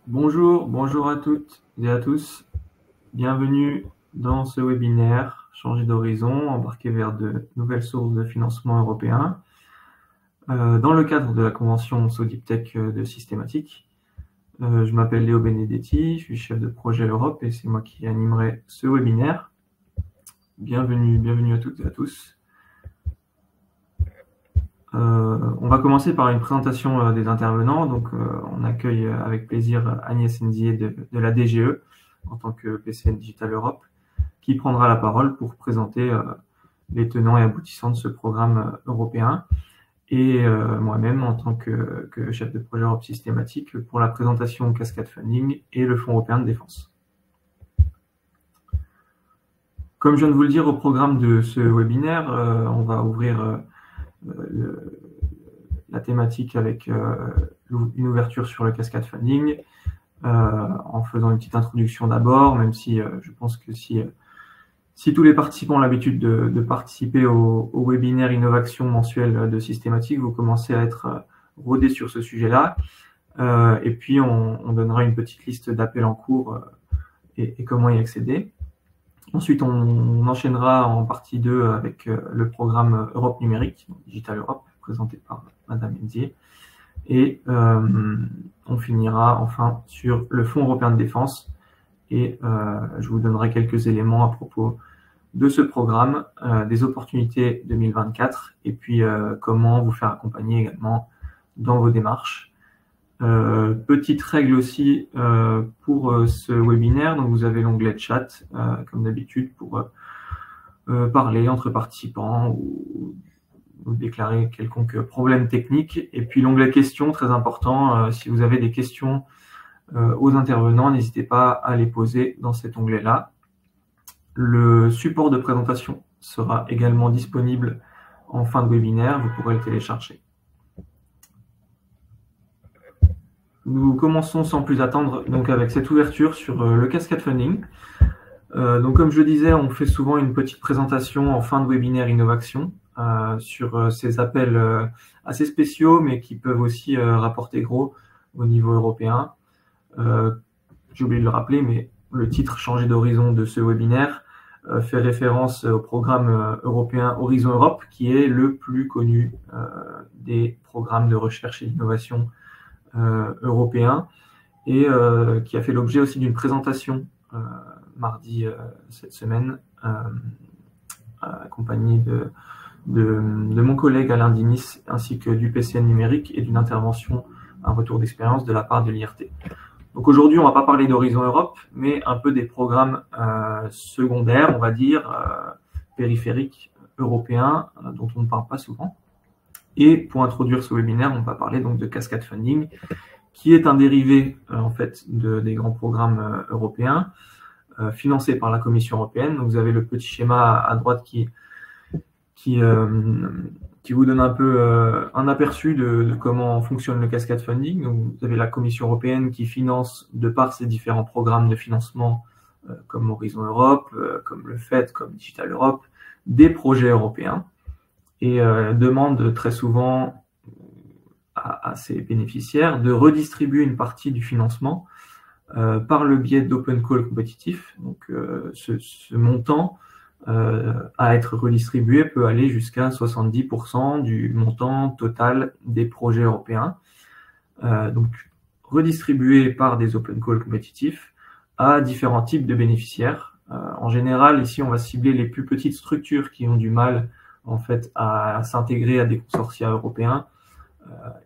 Bonjour à toutes et à tous. Bienvenue dans ce webinaire Changer d'horizon, embarquer vers de nouvelles sources de financement européen dans le cadre de la convention SODIPTech de Systématique. Je m'appelle Léo Benedetti, je suis chef de projet Europe et c'est moi qui animerai ce webinaire. Bienvenue à toutes et à tous. On va commencer par une présentation des intervenants. Donc, on accueille avec plaisir Agnès Ndiaye de la DGE en tant que PCN Digital Europe, qui prendra la parole pour présenter les tenants et aboutissants de ce programme européen. Et moi-même, en tant que chef de projet Europe Systématique, pour la présentation Cascade Funding et le Fonds européen de défense. Comme je viens de vous le dire au programme de ce webinaire, on va ouvrir la thématique avec une ouverture sur le Cascade Funding, en faisant une petite introduction d'abord, même si je pense que si tous les participants ont l'habitude de participer au webinaire Innovation mensuel de Systématique, vous commencez à être rodés sur ce sujet-là. Et puis, on donnera une petite liste d'appels en cours et comment y accéder. Ensuite, on enchaînera en partie 2 avec le programme Europe numérique, Digital Europe, présenté par Madame Ndiaye. Et on finira enfin sur le Fonds européen de défense. Et je vous donnerai quelques éléments à propos de ce programme, des opportunités 2024, et puis comment vous faire accompagner également dans vos démarches. Petite règle aussi pour ce webinaire, donc vous avez l'onglet chat, comme d'habitude, pour parler entre participants ou déclarer quelconque problème technique. Et puis l'onglet questions, très important, si vous avez des questions aux intervenants, n'hésitez pas à les poser dans cet onglet-là. Le support de présentation sera également disponible en fin de webinaire, vous pourrez le télécharger. Nous commençons sans plus attendre donc avec cette ouverture sur le Cascade Funding. Donc comme je le disais, on fait souvent une petite présentation en fin de webinaire Innovation sur ces appels assez spéciaux, mais qui peuvent aussi rapporter gros au niveau européen. J'ai oublié de le rappeler, mais le titre Changer d'horizon de ce webinaire fait référence au programme européen Horizon Europe, qui est le plus connu des programmes de recherche et d'innovation européens, et qui a fait l'objet aussi d'une présentation mardi cette semaine, accompagné de mon collègue Alain Dinis, ainsi que du PCN numérique et d'une intervention, un retour d'expérience de la part de l'IRT. Donc aujourd'hui, on ne va pas parler d'Horizon Europe, mais un peu des programmes secondaires, on va dire, périphériques européens, dont on ne parle pas souvent. Et pour introduire ce webinaire, on va parler donc de Cascade Funding, qui est un dérivé en fait des grands programmes européens financés par la Commission européenne. Donc vous avez le petit schéma à droite qui vous donne un peu un aperçu de comment fonctionne le Cascade Funding. Donc, vous avez la Commission européenne qui finance, de par ses différents programmes de financement, comme Horizon Europe, comme le FED, comme Digital Europe, des projets européens, et demande très souvent à ses bénéficiaires de redistribuer une partie du financement par le biais d'open call compétitifs. Donc, ce montant à être redistribué peut aller jusqu'à 70% du montant total des projets européens. Donc, redistribué par des open calls compétitifs à différents types de bénéficiaires. En général, ici, on va cibler les plus petites structures qui ont du mal en fait à s'intégrer à des consortia européens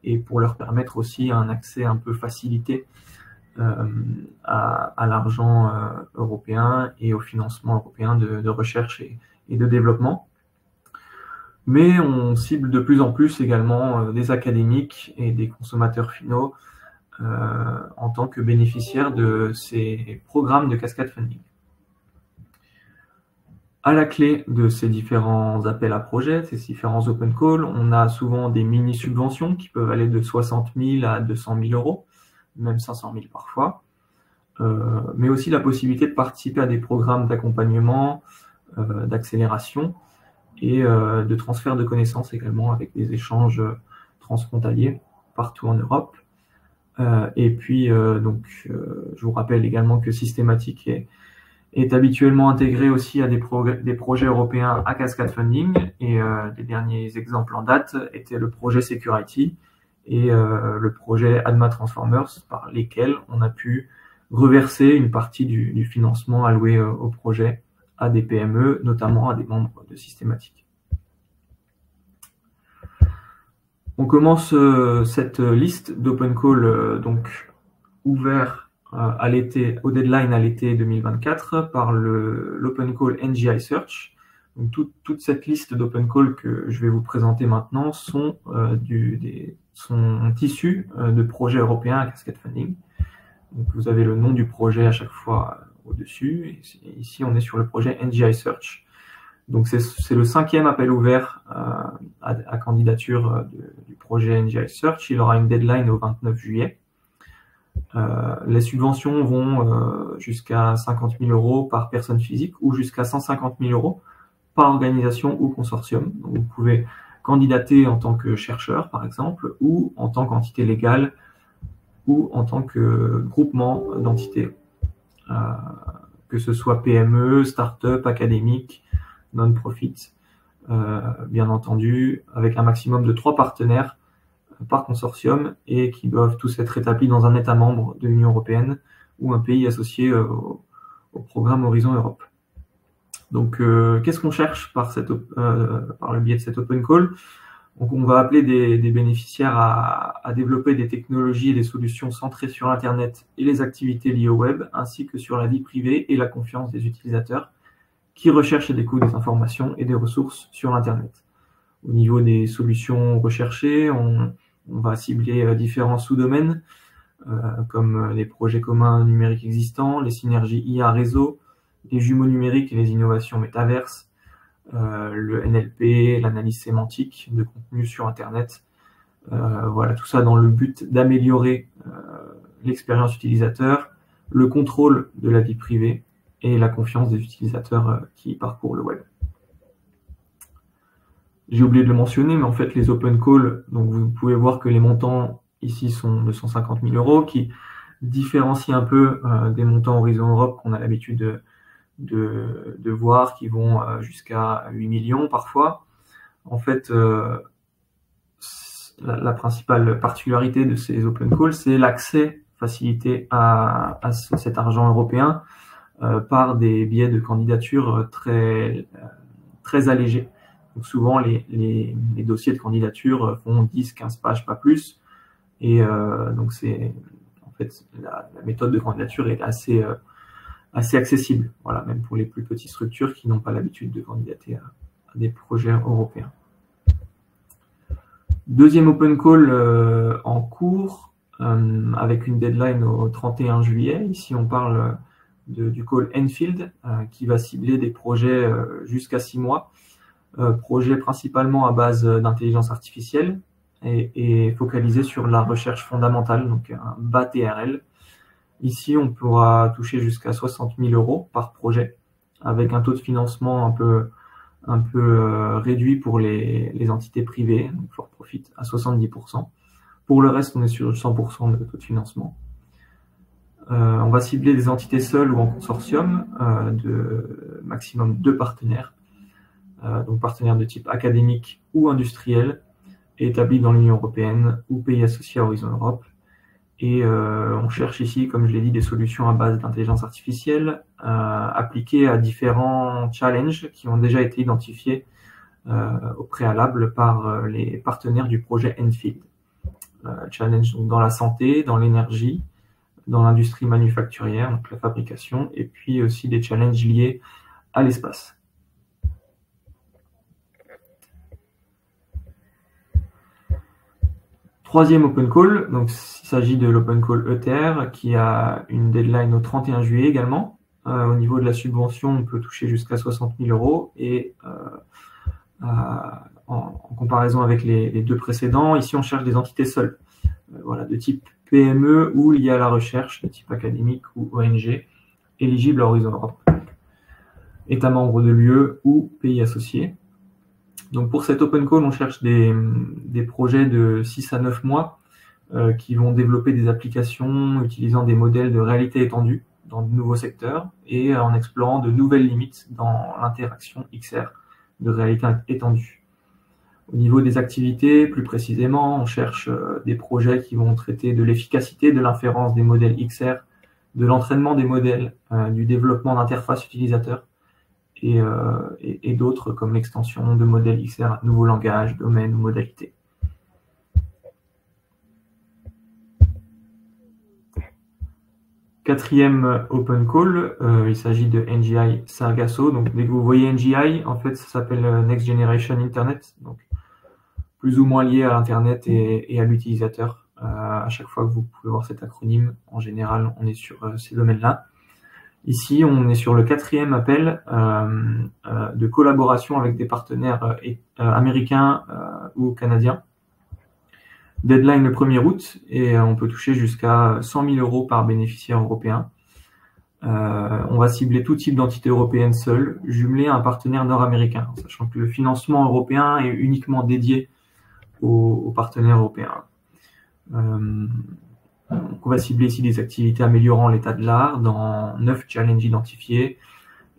et pour leur permettre aussi un accès un peu facilité à l'argent européen et au financement européen de recherche et de développement. Mais on cible de plus en plus également des académiques et des consommateurs finaux en tant que bénéficiaires de ces programmes de Cascade Funding. À la clé de ces différents appels à projets, ces différents open calls, on a souvent des mini-subventions qui peuvent aller de 60 000 à 200 000 euros, même 500 000 parfois, mais aussi la possibilité de participer à des programmes d'accompagnement, d'accélération et de transfert de connaissances également avec des échanges transfrontaliers partout en Europe. Et puis, je vous rappelle également que Systématique est habituellement intégré aussi à des projets européens à cascade funding. Et les derniers exemples en date étaient le projet Security et le projet Adma Transformers, par lesquels on a pu reverser une partie du financement alloué au projet à des PME, notamment à des membres de Systématique. On commence cette liste d'open call ouvert à l'été, au deadline à l'été 2024 par l'open call NGI Search. Donc toute cette liste d'open call que je vais vous présenter maintenant sont issus de projets européens à cascade funding. Donc vous avez le nom du projet à chaque fois au-dessus. Et ici, on est sur le projet NGI Search. Donc c'est le 5e appel ouvert à candidature du projet NGI Search. Il aura une deadline au 29 juillet. Les subventions vont jusqu'à 50 000 € par personne physique ou jusqu'à 150 000 € par organisation ou consortium. Donc vous pouvez candidater en tant que chercheur, par exemple, ou en tant qu'entité légale, ou en tant que groupement d'entités, que ce soit PME, start-up, académique, non-profit, bien entendu, avec un maximum de 3 partenaires par consortium et qui doivent tous être établis dans un État membre de l'Union européenne ou un pays associé au programme Horizon Europe. Donc, qu'est-ce qu'on cherche par le biais de cette open call? Donc, on va appeler des bénéficiaires à développer des technologies et des solutions centrées sur Internet et les activités liées au web, ainsi que sur la vie privée et la confiance des utilisateurs qui recherchent et découvrent des informations et des ressources sur Internet. Au niveau des solutions recherchées, on va cibler différents sous-domaines, comme les projets communs numériques existants, les synergies IA réseau, les jumeaux numériques et les innovations métaverses, le NLP, l'analyse sémantique de contenu sur Internet. Voilà, tout ça dans le but d'améliorer l'expérience utilisateur, le contrôle de la vie privée et la confiance des utilisateurs qui parcourent le web. J'ai oublié de le mentionner, mais en fait, les open calls, donc vous pouvez voir que les montants ici sont de 150 000 €, qui différencient un peu des montants Horizon Europe qu'on a l'habitude de voir, qui vont jusqu'à 8 millions parfois. En fait, la principale particularité de ces open calls, c'est l'accès facilité à cet argent européen par des biais de candidature très allégés. Donc souvent, les dossiers de candidature font 10-15 pages, pas plus. Et donc, en fait, la méthode de candidature est assez accessible, voilà, même pour les plus petites structures qui n'ont pas l'habitude de candidater à des projets européens. Deuxième open call en cours, avec une deadline au 31 juillet. Ici, on parle du call Enfield, qui va cibler des projets jusqu'à 6 mois, projets principalement à base d'intelligence artificielle et focalisés sur la recherche fondamentale, donc un bas TRL. Ici, on pourra toucher jusqu'à 60 000 € par projet, avec un taux de financement un peu réduit pour les entités privées, donc for profit, à 70%. Pour le reste, on est sur 100% de taux de financement. On va cibler des entités seules ou en consortium de maximum 2 partenaires, donc partenaires de type académique ou industriel, établis dans l'Union européenne ou pays associés à Horizon Europe. Et on cherche ici, comme je l'ai dit, des solutions à base d'intelligence artificielle appliquées à différents challenges qui ont déjà été identifiés au préalable par les partenaires du projet Enfield. Challenge donc dans la santé, dans l'énergie, dans l'industrie manufacturière, donc la fabrication, et puis aussi des challenges liés à l'espace. Troisième open call, donc il s'agit de l'open call ETR qui a une deadline au 31 juillet également. Au niveau de la subvention, on peut toucher jusqu'à 60 000 € et en comparaison avec les 2 précédents, ici on cherche des entités seules, voilà, de type PME ou liées à la recherche, de type académique ou ONG, éligibles à Horizon Europe, État membre de l'UE ou pays associés. Donc pour cette open call, on cherche des projets de 6 à 9 mois qui vont développer des applications utilisant des modèles de réalité étendue dans de nouveaux secteurs et en explorant de nouvelles limites dans l'interaction XR de réalité étendue. Au niveau des activités, plus précisément, on cherche des projets qui vont traiter de l'efficacité de l'inférence des modèles XR, de l'entraînement des modèles, du développement d'interfaces utilisateurs et d'autres comme l'extension de modèles XR à de nouveaux langages, domaines ou modalités. Quatrième open call, il s'agit de NGI Sargasso. Donc, dès que vous voyez NGI, en fait, ça s'appelle Next Generation Internet, donc plus ou moins lié à l'Internet et à l'utilisateur. À chaque fois que vous pouvez voir cet acronyme, en général, on est sur ces domaines-là. Ici, on est sur le quatrième appel de collaboration avec des partenaires américains ou canadiens. Deadline le 1er août et on peut toucher jusqu'à 100 000 € par bénéficiaire européen. On va cibler tout type d'entité européenne seule, jumelée à un partenaire nord-américain, sachant que le financement européen est uniquement dédié aux partenaires européens. On va cibler ici des activités améliorant l'état de l'art dans 9 challenges identifiés,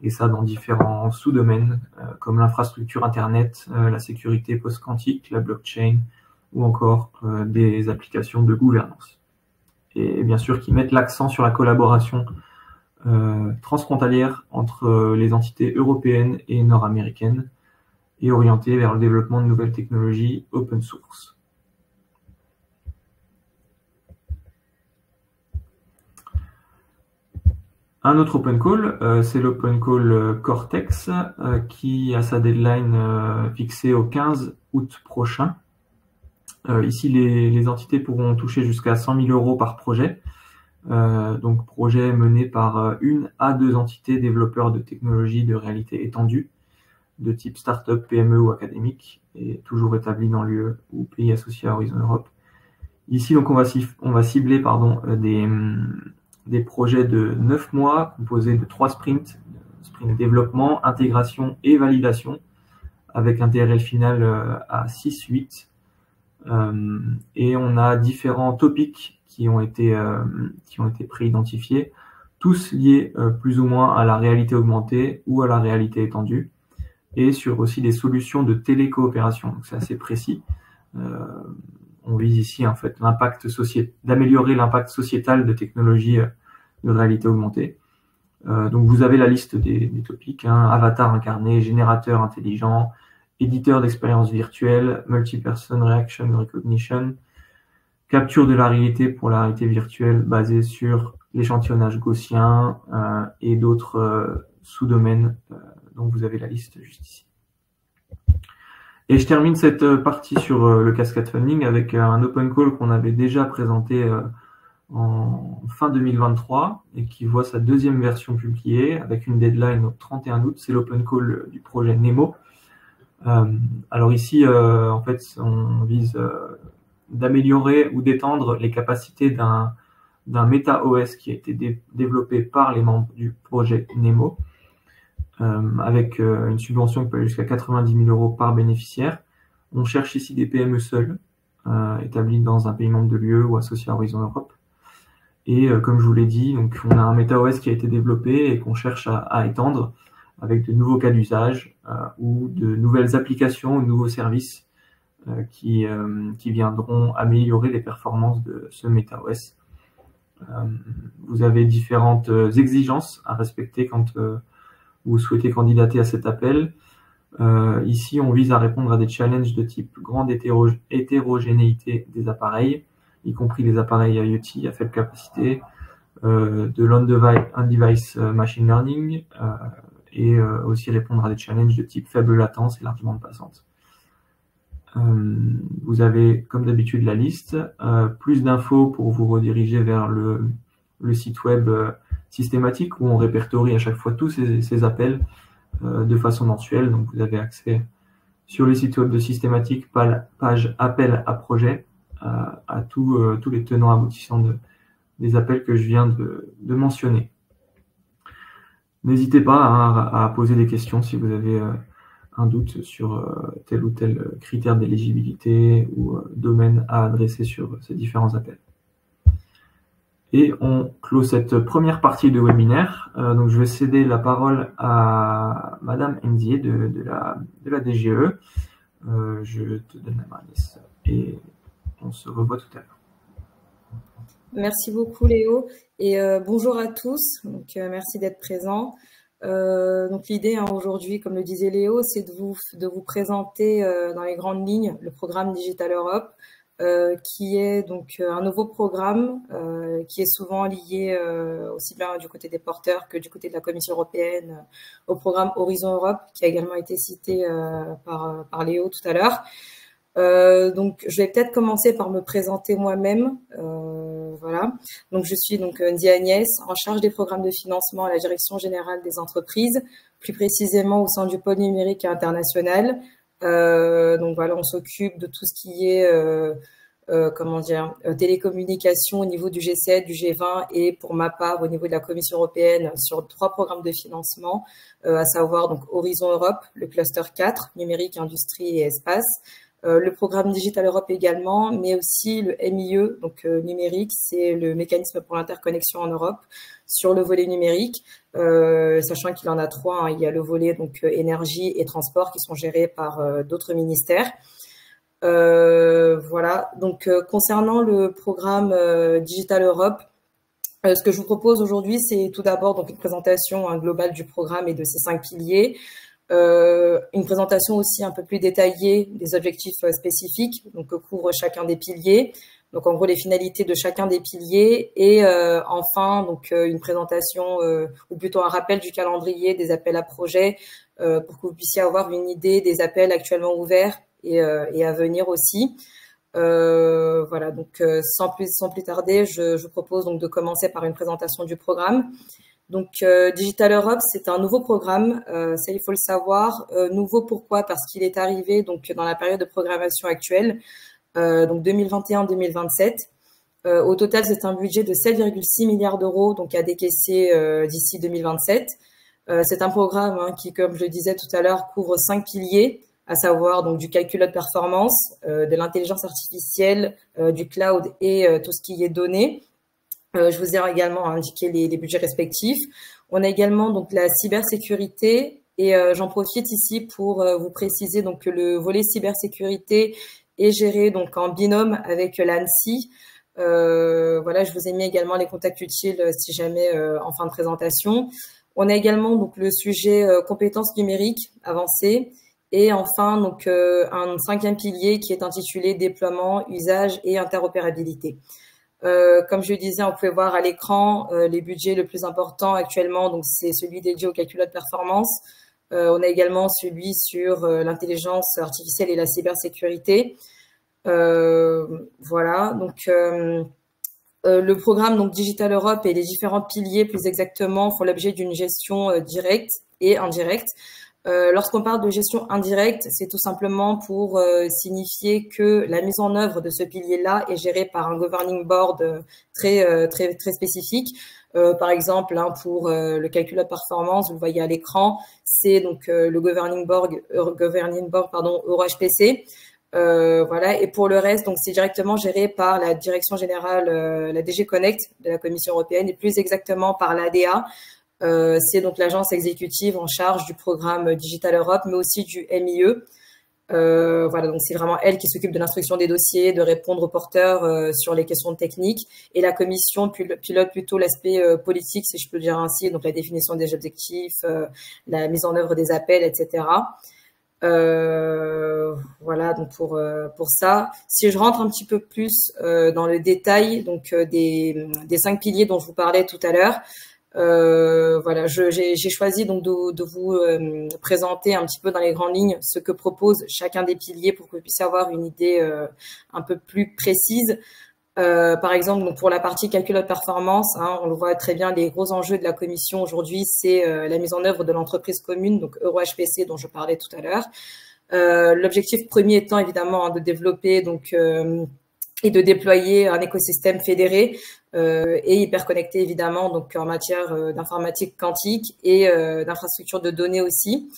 et ça dans différents sous-domaines, comme l'infrastructure Internet, la sécurité post-quantique, la blockchain, ou encore des applications de gouvernance. Et bien sûr, qui mettent l'accent sur la collaboration transfrontalière entre les entités européennes et nord-américaines et orientées vers le développement de nouvelles technologies open source. Un autre open call, c'est l'open call Cortex, qui a sa deadline fixée au 15 août prochain. Ici, les entités pourront toucher jusqu'à 100 000 € par projet. Donc, projet mené par 1 à 2 entités développeurs de technologies de réalité étendue, de type start-up, PME ou académique, et toujours établi dans l'UE ou pays associés à Horizon Europe. Ici, donc, on va cibler des projets de 9 mois composés de 3 sprints, sprint développement, intégration et validation, avec un TRL final à 6-8. Et on a différents topics qui ont été préidentifiés, tous liés plus ou moins à la réalité augmentée ou à la réalité étendue, et sur aussi des solutions de télécoopération. Donc c'est assez précis. On vise ici en fait d'améliorer l'impact sociétal de technologies de réalité augmentée. Donc vous avez la liste des topics, avatar incarné, générateur intelligent, éditeur d'expériences virtuelles, multi-person reaction recognition, capture de la réalité pour la réalité virtuelle basée sur l'échantillonnage gaussien et d'autres sous-domaines dont vous avez la liste juste ici. Et je termine cette partie sur le Cascade Funding avec un open call qu'on avait déjà présenté en fin 2023 et qui voit sa deuxième version publiée avec une deadline au 31 août. C'est l'open call du projet Nemo. Alors ici, en fait, on vise d'améliorer ou d'étendre les capacités d'un méta-OS qui a été développé par les membres du projet Nemo, avec une subvention qui peut aller jusqu'à 90 000 € par bénéficiaire. On cherche ici des PME seules, établies dans un pays membre de l'UE ou associées à Horizon Europe. Et comme je vous l'ai dit, donc on a un méta-OS qui a été développé et qu'on cherche à étendre avec de nouveaux cas d'usage ou de nouvelles applications ou de nouveaux services qui viendront améliorer les performances de ce méta-OS. Vous avez différentes exigences à respecter quand vous souhaitez candidater à cet appel. Ici, on vise à répondre à des challenges de type grande hétérogénéité des appareils, y compris les appareils IoT à faible capacité, de l'on-device machine learning, et aussi répondre à des challenges de type faible latence et large bande passante. Vous avez, comme d'habitude, la liste. Plus d'infos pour vous rediriger vers le site web systématique où on répertorie à chaque fois tous ces appels de façon mensuelle. Donc, vous avez accès sur le site web de systématique, page appel à projet, à tous les tenants aboutissants des appels que je viens de mentionner. N'hésitez pas à poser des questions si vous avez un doute sur tel ou tel critère d'éligibilité ou domaine à adresser sur ces différents appels. Et on clôt cette première partie de webinaire. Donc je vais céder la parole à Madame Ndié de la DGE. Je te donne la main, Agnès, et on se revoit tout à l'heure. Merci beaucoup Léo et bonjour à tous. Donc merci d'être présents. Donc l'idée aujourd'hui, comme le disait Léo, c'est de vous présenter dans les grandes lignes le programme Digital Europe, qui est donc un nouveau programme qui est souvent lié aussi bien du côté des porteurs que du côté de la Commission européenne au programme Horizon Europe, qui a également été cité par Léo tout à l'heure. Donc je vais peut-être commencer par me présenter moi-même. Voilà. Donc je suis donc Ndié Agnès, en charge des programmes de financement à la Direction générale des entreprises, plus précisément au sein du pôle numérique et international. Donc voilà, on s'occupe de tout ce qui est télécommunications au niveau du G7, du G20 et pour ma part au niveau de la Commission européenne sur 3 programmes de financement, à savoir donc Horizon Europe, le cluster 4, numérique, industrie et espace, le programme Digital Europe également, mais aussi le MIE, donc numérique, c'est le mécanisme pour l'interconnexion en Europe sur le volet numérique, sachant qu'il en a 3, hein. Il y a le volet donc énergie et transport qui sont gérés par d'autres ministères. Voilà. Donc concernant le programme Digital Europe, ce que je vous propose aujourd'hui, c'est tout d'abord donc une présentation globale du programme et de ses 5 piliers. Une présentation aussi un peu plus détaillée des objectifs spécifiques, donc que couvre chacun des piliers. Donc en gros les finalités de chacun des piliers et enfin donc une présentation ou plutôt un rappel du calendrier des appels à projets pour que vous puissiez avoir une idée des appels actuellement ouverts et à venir aussi. Voilà, donc sans plus tarder, je vous propose donc de commencer par une présentation du programme. Donc Digital Europe, c'est un nouveau programme, ça il faut le savoir. Nouveau pourquoi? Parce qu'il est arrivé donc dans la période de programmation actuelle, donc 2021-2027. Au total, c'est un budget de 7,6 milliards d'euros donc à décaisser d'ici 2027. C'est un programme qui, comme je le disais tout à l'heure, couvre 5 piliers, à savoir donc du calcul de performance, de l'intelligence artificielle, du cloud et tout ce qui est données. Je vous ai également indiqué les budgets respectifs. On a également donc la cybersécurité et j'en profite ici pour vous préciser donc que le volet cybersécurité est géré donc en binôme avec l'ANSSI. Voilà, je vous ai mis également les contacts utiles si jamais en fin de présentation. On a également donc le sujet compétences numériques avancées et enfin donc un 5e pilier qui est intitulé déploiement, usage et interopérabilité. Comme je le disais, on pouvait voir à l'écran les budgets le plus important actuellement, donc c'est celui dédié au calcul de performance. On a également celui sur l'intelligence artificielle et la cybersécurité. Voilà, donc le programme donc Digital Europe et les différents piliers plus exactement font l'objet d'une gestion directe et indirecte. Lorsqu'on parle de gestion indirecte, c'est tout simplement pour signifier que la mise en œuvre de ce pilier-là est gérée par un governing board très spécifique. Par exemple, pour le calcul de performance, vous le voyez à l'écran, c'est donc le governing board EuroHPC. Voilà. Et pour le reste, donc c'est directement géré par la direction générale, la DG Connect de la Commission européenne, et plus exactement par l'ADA. C'est donc l'agence exécutive en charge du programme Digital Europe, mais aussi du MIE. Voilà, donc c'est vraiment elle qui s'occupe de l'instruction des dossiers, de répondre aux porteurs sur les questions techniques, et la commission pilote plutôt l'aspect politique, si je peux le dire ainsi, donc la définition des objectifs, la mise en œuvre des appels, etc. Voilà, donc pour ça. Si je rentre un petit peu plus dans le détail donc des 5 piliers dont je vous parlais tout à l'heure. Voilà, j'ai choisi donc de vous présenter un petit peu dans les grandes lignes ce que propose chacun des piliers pour que vous puissiez avoir une idée un peu plus précise. Par exemple, donc pour la partie calcul de performance, on le voit très bien, les gros enjeux de la commission aujourd'hui, c'est la mise en œuvre de l'entreprise commune, donc EuroHPC dont je parlais tout à l'heure. L'objectif premier étant évidemment de développer donc et de déployer un écosystème fédéré et hyper connecté évidemment, donc en matière d'informatique quantique et d'infrastructure de données aussi.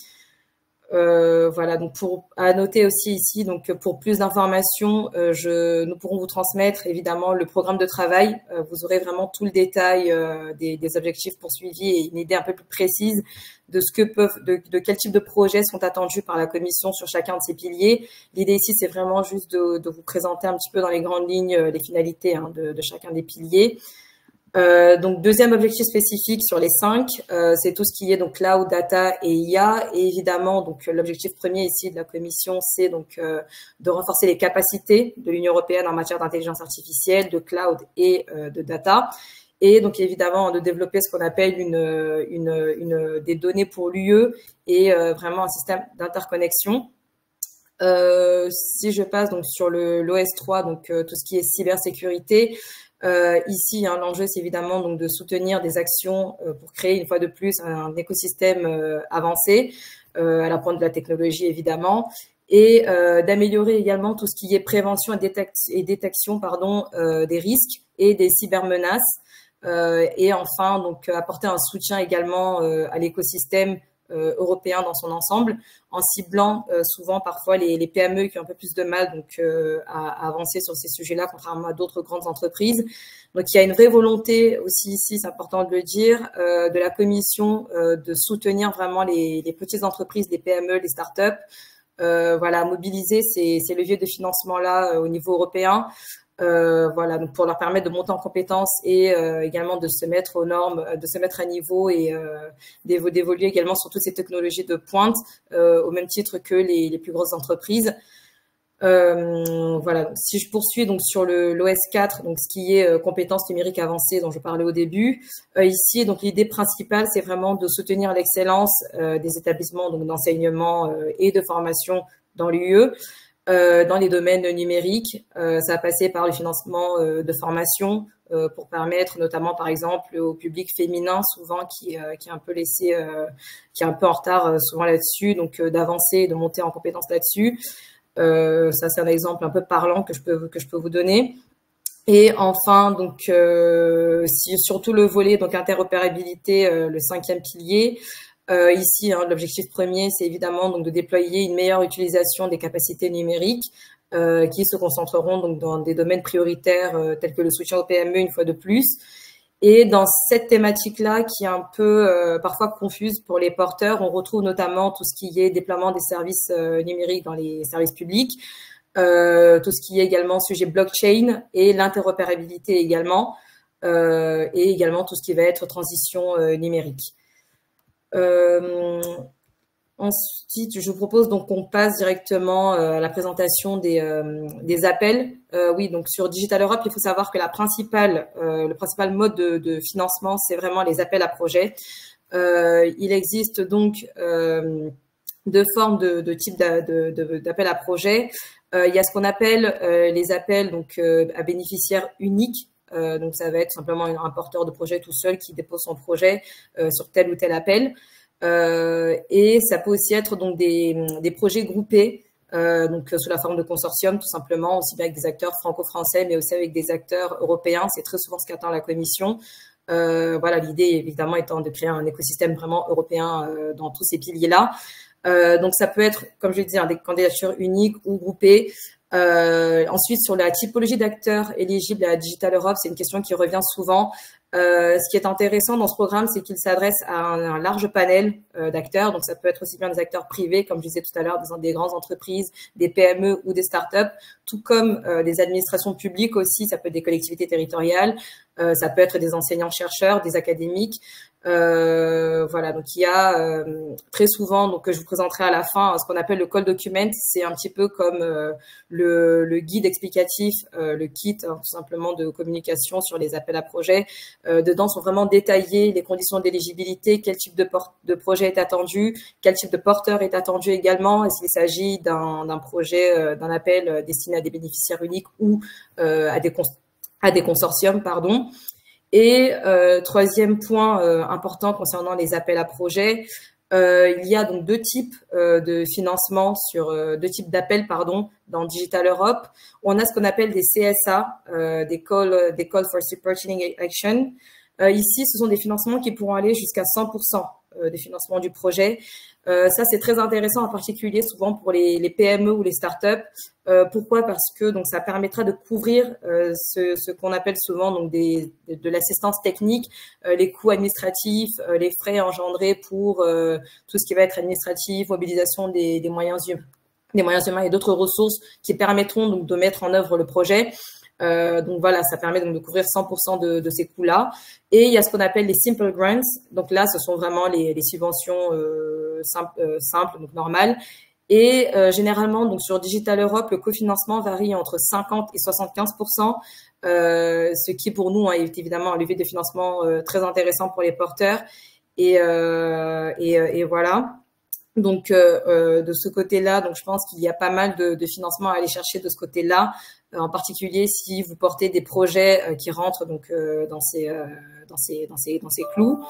Voilà, donc à noter aussi ici, donc pour plus d'informations, nous pourrons vous transmettre évidemment le programme de travail. Vous aurez vraiment tout le détail des objectifs poursuivis et une idée un peu plus précise de ce que de quel type de projets sont attendus par la commission sur chacun de ces piliers. L'idée ici, c'est vraiment juste de vous présenter un petit peu dans les grandes lignes les finalités de chacun des piliers. Donc deuxième objectif spécifique sur les 5, c'est tout ce qui est donc cloud, data et IA. Et évidemment, donc l'objectif premier ici de la commission, c'est donc de renforcer les capacités de l'Union européenne en matière d'intelligence artificielle, de cloud et de data. Et donc évidemment de développer ce qu'on appelle des données pour l'UE et vraiment un système d'interconnexion. Si je passe donc sur l'OS3, donc tout ce qui est cybersécurité. Ici, l'enjeu, c'est évidemment donc de soutenir des actions pour créer une fois de plus un écosystème avancé à la pointe de la technologie, évidemment, et d'améliorer également tout ce qui est prévention et détection des risques et des cybermenaces. Et enfin, donc apporter un soutien également à l'écosystème européen dans son ensemble, en ciblant souvent parfois les PME qui ont un peu plus de mal donc à avancer sur ces sujets-là, contrairement à d'autres grandes entreprises. Donc il y a une vraie volonté aussi ici, c'est important de le dire, de la Commission de soutenir vraiment les petites entreprises, les PME, les startups, voilà, mobiliser ces leviers de financement-là au niveau européen. Voilà, donc pour leur permettre de monter en compétences et également de se mettre aux normes, de se mettre à niveau et d'évoluer également sur toutes ces technologies de pointe au même titre que les plus grosses entreprises. Voilà, si je poursuis donc sur l'OS4, donc ce qui est compétences numériques avancées dont je parlais au début, ici donc l'idée principale c'est vraiment de soutenir l'excellence des établissements donc d'enseignement et de formation dans l'UE. Dans les domaines numériques, ça a passé par le financement de formation pour permettre notamment par exemple au public féminin souvent qui est un peu laissé, qui est un peu en retard souvent là-dessus, donc d'avancer et de monter en compétence là-dessus. Ça c'est un exemple un peu parlant que je peux vous donner. Et enfin donc surtout le volet donc interopérabilité, le 5e pilier. Ici, l'objectif premier, c'est évidemment donc de déployer une meilleure utilisation des capacités numériques qui se concentreront donc dans des domaines prioritaires tels que le soutien aux PME une fois de plus. Et dans cette thématique-là, qui est un peu parfois confuse pour les porteurs, on retrouve notamment tout ce qui est déploiement des services numériques dans les services publics, tout ce qui est également sujet blockchain et l'interopérabilité également, et également tout ce qui va être transition numérique. Ensuite, je vous propose donc qu'on passe directement à la présentation des appels. Oui, donc sur Digital Europe, il faut savoir que le principal mode de financement, c'est vraiment les appels à projets. Il existe donc deux formes de types d'appels à projets. Il y a ce qu'on appelle les appels donc à bénéficiaires uniques. Donc, ça va être simplement un porteur de projet tout seul qui dépose son projet sur tel ou tel appel. Et ça peut aussi être donc des projets groupés, donc sous la forme de consortium, tout simplement, aussi bien avec des acteurs franco-français, mais aussi avec des acteurs européens. C'est très souvent ce qu'attend la Commission. Voilà, l'idée évidemment étant de créer un écosystème vraiment européen dans tous ces piliers-là. Donc, ça peut être, comme je l'ai dit, des candidatures uniques ou groupées. Ensuite, sur la typologie d'acteurs éligibles à Digital Europe, c'est une question qui revient souvent. Ce qui est intéressant dans ce programme, c'est qu'il s'adresse à un large panel d'acteurs. Donc, ça peut être aussi bien des acteurs privés, comme je disais tout à l'heure, des grandes entreprises, des PME ou des startups, tout comme des administrations publiques aussi. Ça peut être des collectivités territoriales, ça peut être des enseignants-chercheurs, des académiques. Voilà, donc il y a très souvent, donc que je vous présenterai à la fin, ce qu'on appelle le call document. C'est un petit peu comme le guide explicatif, le kit tout simplement de communication sur les appels à projets. Dedans sont vraiment détaillées les conditions d'éligibilité, quel type de projet est attendu, quel type de porteur est attendu également, est-ce qu'il s'agit d'un projet, d'un appel destiné à des bénéficiaires uniques ou à des consortiums, pardon. Et troisième point important concernant les appels à projets, il y a donc deux types de financement deux types d'appels dans Digital Europe. On a ce qu'on appelle des CSA, des Call for Supporting Action. Ici, ce sont des financements qui pourront aller jusqu'à 100% de financement du projet. Ça, c'est très intéressant, en particulier souvent pour les PME ou les startups. Pourquoi? Parce que donc ça permettra de couvrir ce qu'on appelle souvent donc de l'assistance technique, les coûts administratifs, les frais engendrés pour tout ce qui va être administratif, mobilisation des moyens humains et d'autres ressources qui permettront donc de mettre en œuvre le projet. Donc voilà, ça permet donc de couvrir 100% de ces coûts-là. Et il y a ce qu'on appelle les simple grants. Donc là, ce sont vraiment les subventions simples, donc normales. Et généralement, donc sur Digital Europe, le cofinancement varie entre 50 et 75%, ce qui pour nous est évidemment un levier de financement très intéressant pour les porteurs. Et voilà. Donc de ce côté-là, donc je pense qu'il y a pas mal de financement à aller chercher de ce côté-là, en particulier si vous portez des projets qui rentrent donc dans ces clous.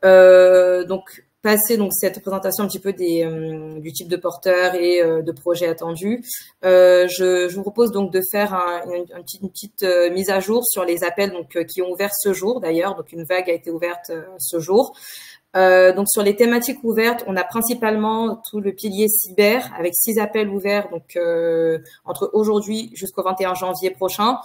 Donc passer donc cette présentation un petit peu du type de porteur et de projets attendus. Je vous propose donc de faire une petite mise à jour sur les appels donc qui ont ouvert ce jour d'ailleurs. Donc une vague a été ouverte ce jour. Donc sur les thématiques ouvertes, on a principalement tout le pilier cyber avec 6 appels ouverts donc entre aujourd'hui jusqu'au 21 janvier prochain.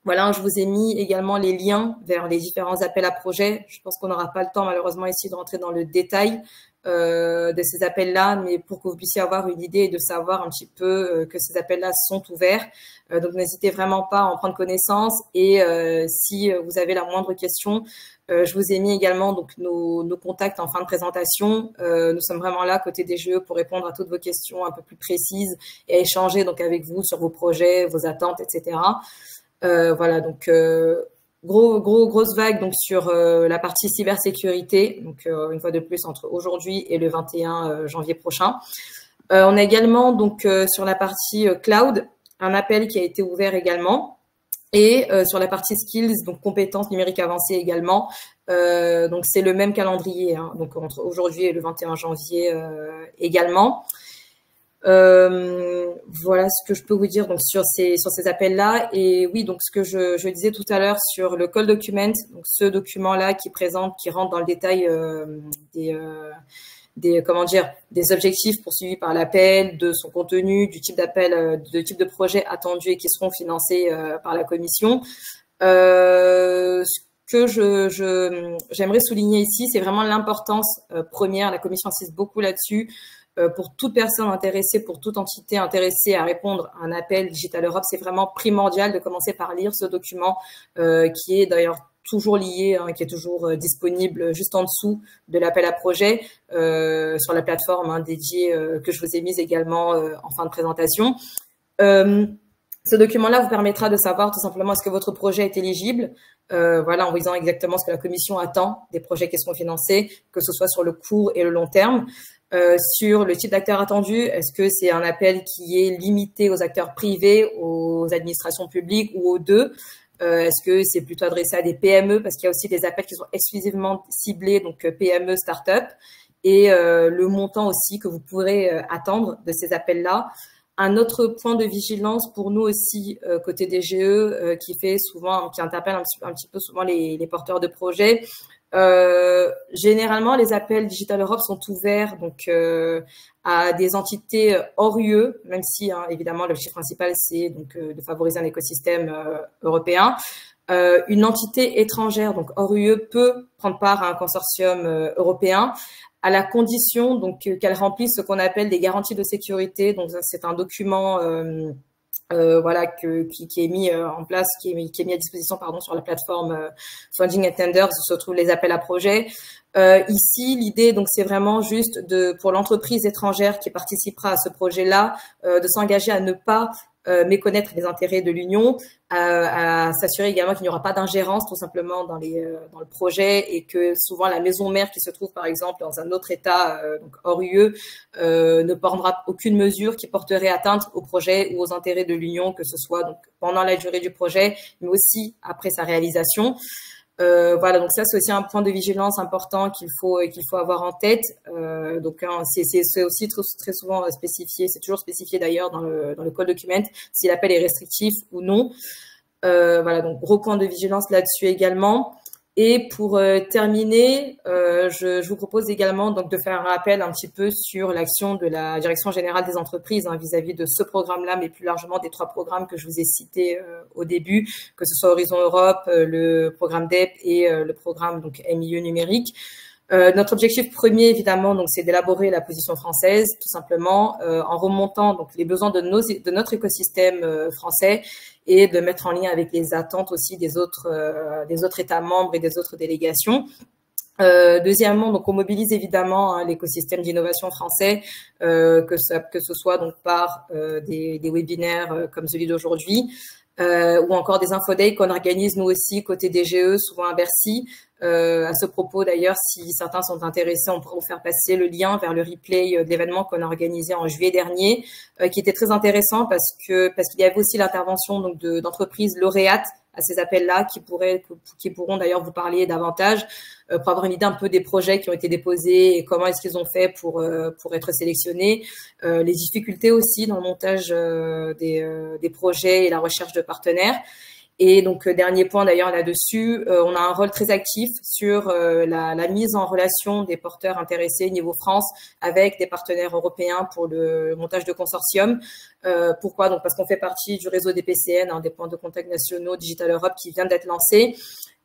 Voilà, je vous ai mis également les liens vers les différents appels à projets. Je pense qu'on n'aura pas le temps malheureusement ici de rentrer dans le détail de ces appels-là, mais pour que vous puissiez avoir une idée et de savoir un petit peu que ces appels-là sont ouverts. Donc n'hésitez vraiment pas à en prendre connaissance et si vous avez la moindre question, je vous ai mis également donc nos contacts en fin de présentation. Nous sommes vraiment là côté DGE pour répondre à toutes vos questions un peu plus précises et échanger donc avec vous sur vos projets, vos attentes, etc. Voilà, donc grosse vague donc sur la partie cybersécurité, donc une fois de plus entre aujourd'hui et le 21 janvier prochain. On a également donc sur la partie cloud un appel qui a été ouvert également et sur la partie skills donc compétences numériques avancées également. Donc c'est le même calendrier, hein, donc entre aujourd'hui et le 21 janvier également. Voilà ce que je peux vous dire donc sur ces appels-là. Et oui, donc ce que je disais tout à l'heure sur le call document, donc ce document-là qui rentre dans le détail des objectifs poursuivis par l'appel, de son contenu, du type d'appel, de type de projet attendu et qui seront financés par la commission. Ce que j'aimerais souligner ici, c'est vraiment l'importance première. La commission insiste beaucoup là-dessus. Pour toute personne intéressée, pour toute entité intéressée à répondre à un appel Digital Europe, c'est vraiment primordial de commencer par lire ce document qui est d'ailleurs toujours lié, qui est toujours disponible juste en dessous de l'appel à projet sur la plateforme dédiée que je vous ai mise également en fin de présentation. Ce document-là vous permettra de savoir tout simplement est-ce que votre projet est éligible, voilà, en voyant exactement ce que la commission attend des projets qui seront financés, que ce soit sur le court et le long terme. Sur le type d'acteurs attendus, est-ce que c'est un appel qui est limité aux acteurs privés, aux administrations publiques ou aux deux? Est-ce que c'est plutôt adressé à des PME parce qu'il y a aussi des appels qui sont exclusivement ciblés, donc PME, start-up, et le montant aussi que vous pourrez attendre de ces appels-là. Un autre point de vigilance pour nous aussi côté DGE qui interpelle un petit peu souvent les porteurs de projets. Généralement, les appels Digital Europe sont ouverts donc à des entités hors UE, même si évidemment l'objectif principal c'est donc de favoriser un écosystème européen. Une entité étrangère donc hors UE peut prendre part à un consortium européen à la condition donc qu'elle remplisse ce qu'on appelle des garanties de sécurité. Donc c'est un document voilà qui est mis en place, qui est mis à disposition sur la plateforme Funding and Tenders où se trouvent les appels à projets. Ici, l'idée donc c'est vraiment juste pour l'entreprise étrangère qui participera à ce projet-là de s'engager à ne pas méconnaître les intérêts de l'Union, à s'assurer également qu'il n'y aura pas d'ingérence tout simplement dans le projet et que souvent la maison mère qui se trouve par exemple dans un autre État donc hors UE ne prendra aucune mesure qui porterait atteinte au projet ou aux intérêts de l'Union, que ce soit donc pendant la durée du projet mais aussi après sa réalisation. Voilà, donc ça c'est aussi un point de vigilance important qu'il faut avoir en tête. Donc c'est aussi très souvent spécifié, c'est toujours spécifié d'ailleurs dans le call document si l'appel est restrictif ou non. Voilà, donc gros point de vigilance là-dessus également. Et pour terminer, je vous propose également donc de faire un rappel un petit peu sur l'action de la Direction générale des entreprises vis-à-vis de ce programme-là, mais plus largement des 3 programmes que je vous ai cités au début, que ce soit Horizon Europe, le programme DEP et le programme donc MIE numérique. Notre objectif premier, évidemment, donc, c'est d'élaborer la position française, tout simplement, en remontant donc les besoins de notre écosystème français et de mettre en lien avec les attentes aussi des autres États membres et des autres délégations. Deuxièmement, donc on mobilise évidemment l'écosystème d'innovation français, que ce soit donc par des webinaires comme celui d'aujourd'hui, ou encore des infodays qu'on organise nous aussi côté DGE, souvent à Bercy. À ce propos, d'ailleurs, si certains sont intéressés, on pourra vous faire passer le lien vers le replay de l'événement qu'on a organisé en juillet dernier, qui était très intéressant parce qu'il y avait aussi l'intervention donc d'entreprises lauréates à ces appels-là qui pourront d'ailleurs vous parler davantage pour avoir une idée un peu des projets qui ont été déposés et comment est-ce qu'ils ont fait pour être sélectionnés, les difficultés aussi dans le montage des projets et la recherche de partenaires. Et donc, dernier point d'ailleurs là-dessus, on a un rôle très actif sur la mise en relation des porteurs intéressés niveau France avec des partenaires européens pour le montage de consortiums. Pourquoi? Donc, parce qu'on fait partie du réseau des PCN, des points de contact nationaux Digital Europe qui vient d'être lancé.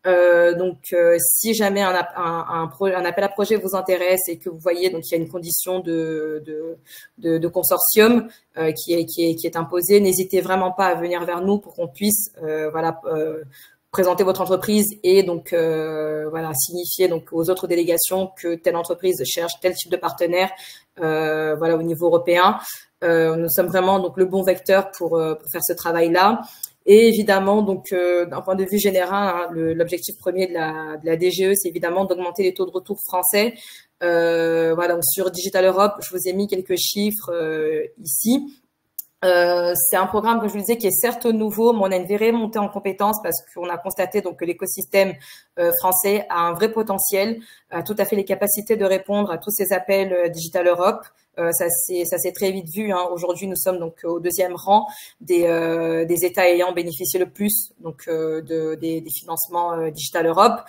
Si jamais un appel à projet vous intéresse et que vous voyez donc il y a une condition de consortium qui est imposée, n'hésitez vraiment pas à venir vers nous pour qu'on puisse présenter votre entreprise et donc signifier donc aux autres délégations que telle entreprise cherche tel type de partenaire au niveau européen. Nous sommes vraiment donc le bon vecteur pour faire ce travail-là. Et évidemment, donc d'un point de vue général, l'objectif premier de la DGE, c'est évidemment d'augmenter les taux de retour français. Donc sur Digital Europe, je vous ai mis quelques chiffres ici. C'est un programme, comme je vous le disais, qui est certes nouveau, mais on a une vraie montée en compétences parce qu'on a constaté donc que l'écosystème français a un vrai potentiel, a tout à fait les capacités de répondre à tous ces appels Digital Europe. Ça s'est très vite vu. Aujourd'hui, nous sommes donc au 2e rang des États ayant bénéficié le plus donc des financements Digital Europe.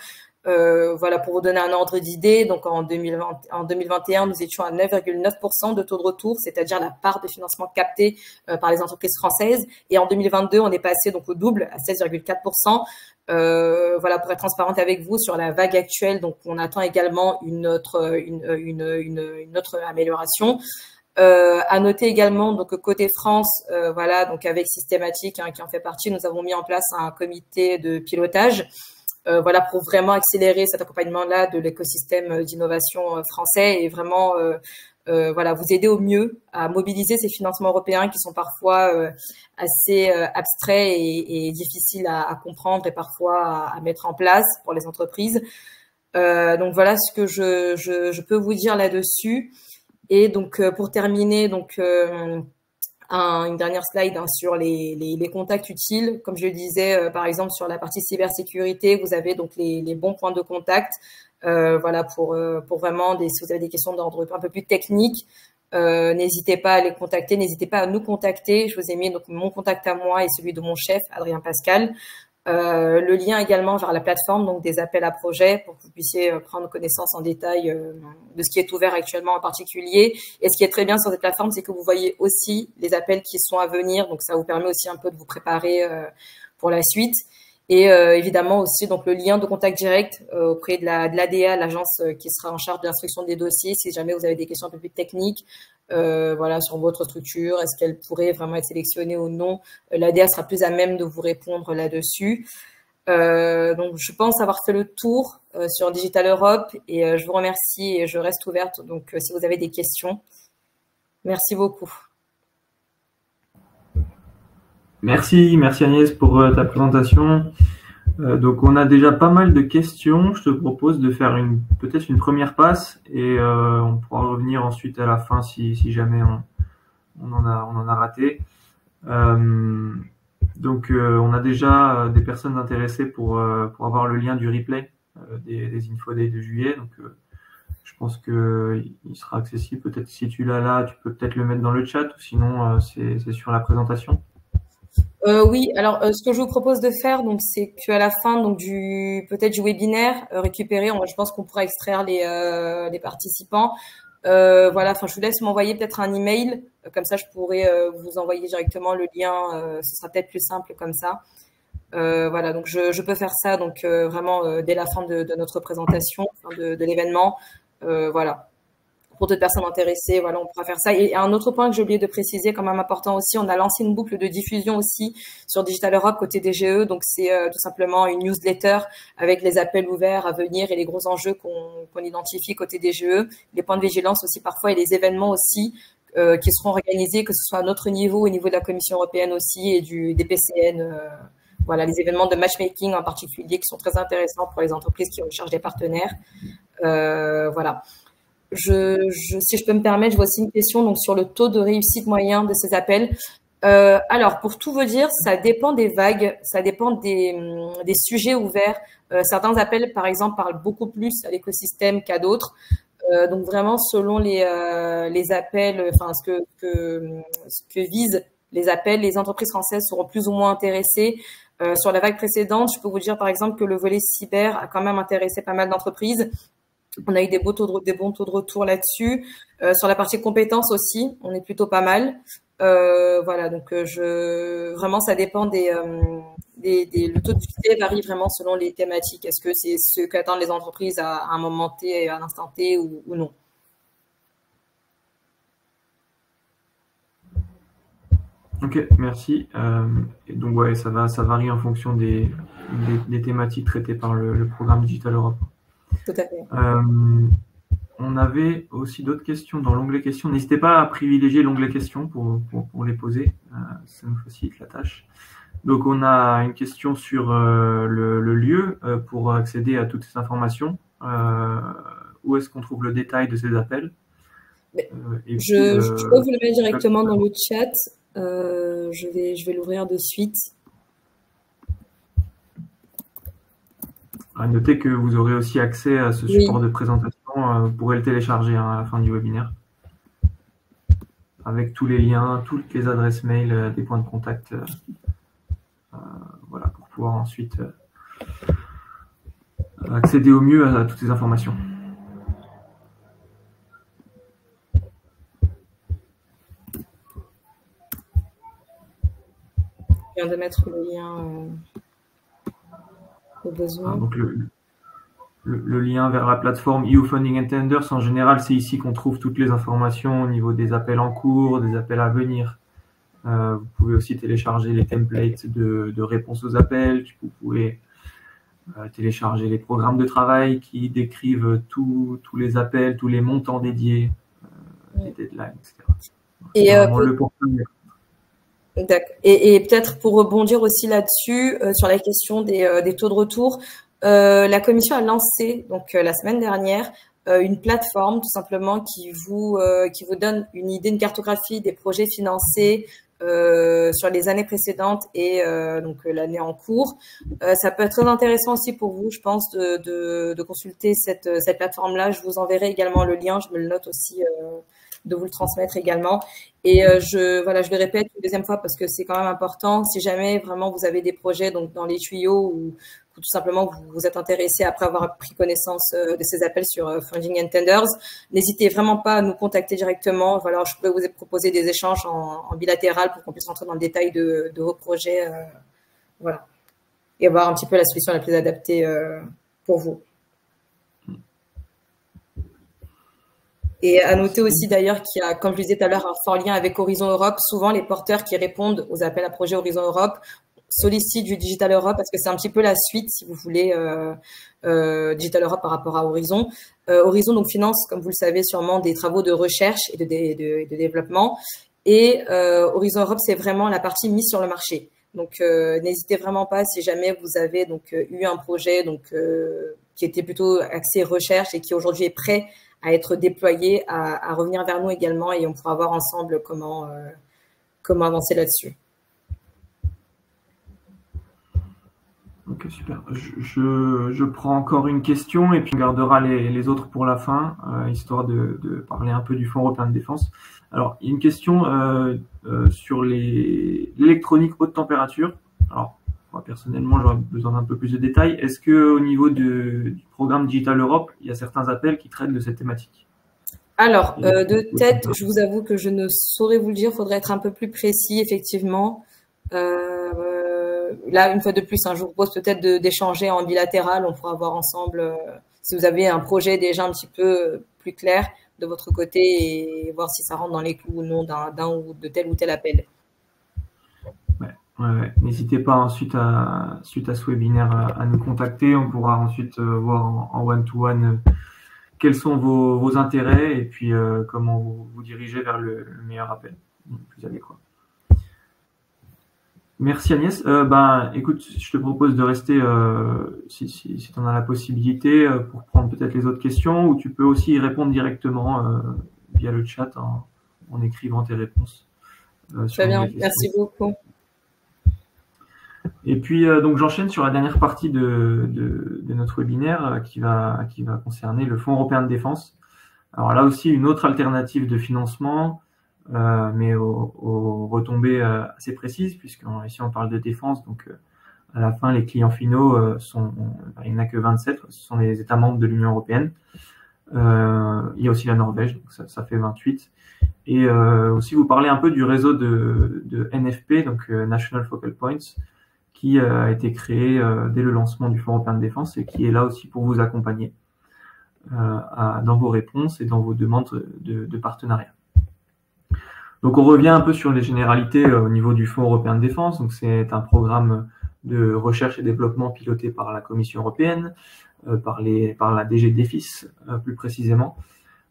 Pour vous donner un ordre d'idée, donc en 2021, nous étions à 9,9% de taux de retour, c'est-à-dire la part de financement captée par les entreprises françaises. Et en 2022, on est passé donc au double, à 16,4%. Pour être transparente avec vous sur la vague actuelle, donc on attend également une autre amélioration. À noter également donc côté France, donc avec Systématique qui en fait partie, nous avons mis en place un comité de pilotage. Pour vraiment accélérer cet accompagnement-là de l'écosystème d'innovation français et vraiment vous aider au mieux à mobiliser ces financements européens qui sont parfois assez abstraits et difficiles à comprendre et parfois à mettre en place pour les entreprises. Donc voilà ce que je peux vous dire là-dessus. Et donc pour terminer, donc une dernière slide sur les contacts utiles. Comme je le disais, par exemple, sur la partie cybersécurité, vous avez donc les bons points de contact. Pour vraiment, si vous avez des questions d'ordre un peu plus technique, n'hésitez pas à les contacter, n'hésitez pas à nous contacter. Je vous ai mis donc mon contact à moi et celui de mon chef, Adrien Pascal. Le lien également vers la plateforme, donc des appels à projets pour que vous puissiez prendre connaissance en détail de ce qui est ouvert actuellement en particulier. Et ce qui est très bien sur cette plateforme, c'est que vous voyez aussi les appels qui sont à venir. Donc, ça vous permet aussi un peu de vous préparer pour la suite. Et évidemment aussi donc le lien de contact direct auprès de l'ADA, l'agence qui sera en charge de l'instruction des dossiers, si jamais vous avez des questions un peu plus techniques sur votre structure, est-ce qu'elle pourrait vraiment être sélectionnée ou non. L'ADA sera plus à même de vous répondre là-dessus. Donc je pense avoir fait le tour sur Digital Europe et je vous remercie et je reste ouverte donc si vous avez des questions. Merci beaucoup. Merci Agnès pour ta présentation. Donc on a déjà pas mal de questions. Je te propose de faire peut-être une première passe et on pourra revenir ensuite à la fin si jamais on en a raté. Donc on a déjà des personnes intéressées pour avoir le lien du replay des Infodays de juillet. Donc je pense qu'il sera accessible. Peut-être si tu l'as là, tu peux peut-être le mettre dans le chat ou sinon c'est sur la présentation. Oui, alors ce que je vous propose de faire, donc, c'est qu'à la fin, donc peut-être du webinaire, récupérer, je pense qu'on pourra extraire les participants. Voilà, enfin, je vous laisse m'envoyer peut-être un email, comme ça, je pourrais vous envoyer directement le lien. Ce sera peut-être plus simple comme ça. Voilà, donc je peux faire ça, donc vraiment dès la fin de notre présentation, enfin, de l'événement. Voilà. Pour d'autres personnes intéressées, voilà, on pourra faire ça. Et un autre point que j'ai oublié de préciser, quand même important aussi, on a lancé une boucle de diffusion aussi sur Digital Europe côté DGE. Donc, c'est tout simplement une newsletter avec les appels ouverts à venir et les gros enjeux qu'on identifie côté DGE, les points de vigilance aussi parfois et les événements aussi qui seront organisés, que ce soit à notre niveau, au niveau de la Commission européenne aussi et des PCN. Voilà, les événements de matchmaking en particulier qui sont très intéressants pour les entreprises qui recherchent des partenaires. Voilà. Si je peux me permettre, je vois aussi une question donc sur le taux de réussite moyen de ces appels. Alors, pour tout vous dire, ça dépend des vagues, ça dépend des sujets ouverts. Certains appels, par exemple, parlent beaucoup plus à l'écosystème qu'à d'autres. Donc vraiment, selon les appels, enfin ce que visent les appels, les entreprises françaises seront plus ou moins intéressées. Sur la vague précédente, je peux vous dire par exemple que le volet cyber a quand même intéressé pas mal d'entreprises. On a eu des bons taux de retour là-dessus. Sur la partie compétences aussi, on est plutôt pas mal. Voilà, donc vraiment, ça dépend le taux de succès varie vraiment selon les thématiques. Est-ce que c'est ce qu'attendent les entreprises à un moment T, à un instant T ou non? Ok, merci. Et donc ouais, ça varie en fonction des thématiques traitées par le programme Digital Europe. Tout à fait. On avait aussi d'autres questions dans l'onglet questions. N'hésitez pas à privilégier l'onglet questions pour les poser. Ça nous facilite la tâche. Donc, on a une question sur le lieu pour accéder à toutes ces informations. Où est-ce qu'on trouve le détail de ces appels? Je peux vous le mettre directement dans le chat. Je vais l'ouvrir de suite. À noter que vous aurez aussi accès à ce support de présentation. Vous pourrez le télécharger à la fin du webinaire. Avec tous les liens, toutes les adresses mail, des points de contact. Voilà, pour pouvoir ensuite accéder au mieux à toutes ces informations. Je viens de mettre le lien au besoin. Donc le lien vers la plateforme EU Funding and Tenders, en général, c'est ici qu'on trouve toutes les informations au niveau des appels en cours, des appels à venir. Vous pouvez aussi télécharger les templates de réponse aux appels. Vous pouvez télécharger les programmes de travail qui décrivent tous les appels, tous les montants dédiés, les deadlines, etc. Et le portail. Et peut-être pour rebondir aussi là-dessus, sur la question des taux de retour, la commission a lancé donc la semaine dernière une plateforme tout simplement qui vous donne une idée, une cartographie des projets financés sur les années précédentes et donc l'année en cours. Ça peut être très intéressant aussi pour vous, je pense, de consulter cette plateforme-là. Je vous enverrai également le lien, je me le note aussi de vous le transmettre également. Et je le répète une deuxième fois parce que c'est quand même important. Si jamais vraiment vous avez des projets donc dans les tuyaux ou tout simplement vous êtes intéressé après avoir pris connaissance de ces appels sur Funding and Tenders, n'hésitez vraiment pas à nous contacter directement. Voilà, je peux vous proposer des échanges en bilatéral pour qu'on puisse rentrer dans le détail de vos projets, voilà, et voir un petit peu la solution la plus adaptée pour vous. Et à noter aussi d'ailleurs qu'il y a, comme je le disais tout à l'heure, un fort lien avec Horizon Europe. Souvent, les porteurs qui répondent aux appels à projets Horizon Europe sollicitent du Digital Europe parce que c'est un petit peu la suite, si vous voulez, Digital Europe par rapport à Horizon. Horizon donc finance, comme vous le savez sûrement, des travaux de recherche et de développement. Et Horizon Europe, c'est vraiment la partie mise sur le marché. Donc, n'hésitez vraiment pas si jamais vous avez donc eu un projet donc qui était plutôt axé recherche et qui aujourd'hui est prêt à être déployé, à revenir vers nous également et on pourra voir ensemble comment avancer là-dessus. Ok, super. Je prends encore une question et puis on gardera les autres pour la fin, histoire de parler un peu du Fonds européen de défense. Alors, il y a une question sur l'électronique haute température. Alors, moi, personnellement, j'aurais besoin d'un peu plus de détails. Est-ce qu'au niveau du programme Digital Europe, il y a certains appels qui traitent de cette thématique? Alors, de tête, je vous avoue que je ne saurais vous le dire. Il faudrait être un peu plus précis, effectivement. Là, une fois de plus, je vous propose peut-être d'échanger en bilatéral. On pourra voir ensemble si vous avez un projet déjà un petit peu plus clair de votre côté et voir si ça rentre dans les clous ou non d'un ou de tel ou tel appel. Ouais. N'hésitez pas suite à ce webinaire à nous contacter. On pourra ensuite voir en one-to-one quels sont vos intérêts et puis comment vous dirigez vers le meilleur appel, le plus adéquat. Merci Agnès. Écoute, je te propose de rester, si tu en as la possibilité, pour prendre peut-être les autres questions, ou tu peux aussi y répondre directement via le chat en écrivant tes réponses. Très bien, merci beaucoup. Et puis, donc j'enchaîne sur la dernière partie de notre webinaire qui va concerner le Fonds européen de défense. Alors là aussi, une autre alternative de financement, mais aux retombées assez précises, puisqu'ici on parle de défense, donc à la fin, les clients finaux il n'y en a que 27, ce sont les États membres de l'Union européenne. Il y a aussi la Norvège, donc ça fait 28. Et aussi, vous parlez un peu du réseau de NFP, donc National Focal Points, qui a été créé dès le lancement du Fonds européen de défense et qui est là aussi pour vous accompagner dans vos réponses et dans vos demandes de partenariat. Donc, on revient un peu sur les généralités au niveau du Fonds européen de défense. Donc, c'est un programme de recherche et développement piloté par la Commission européenne, par la DG DEFIS plus précisément,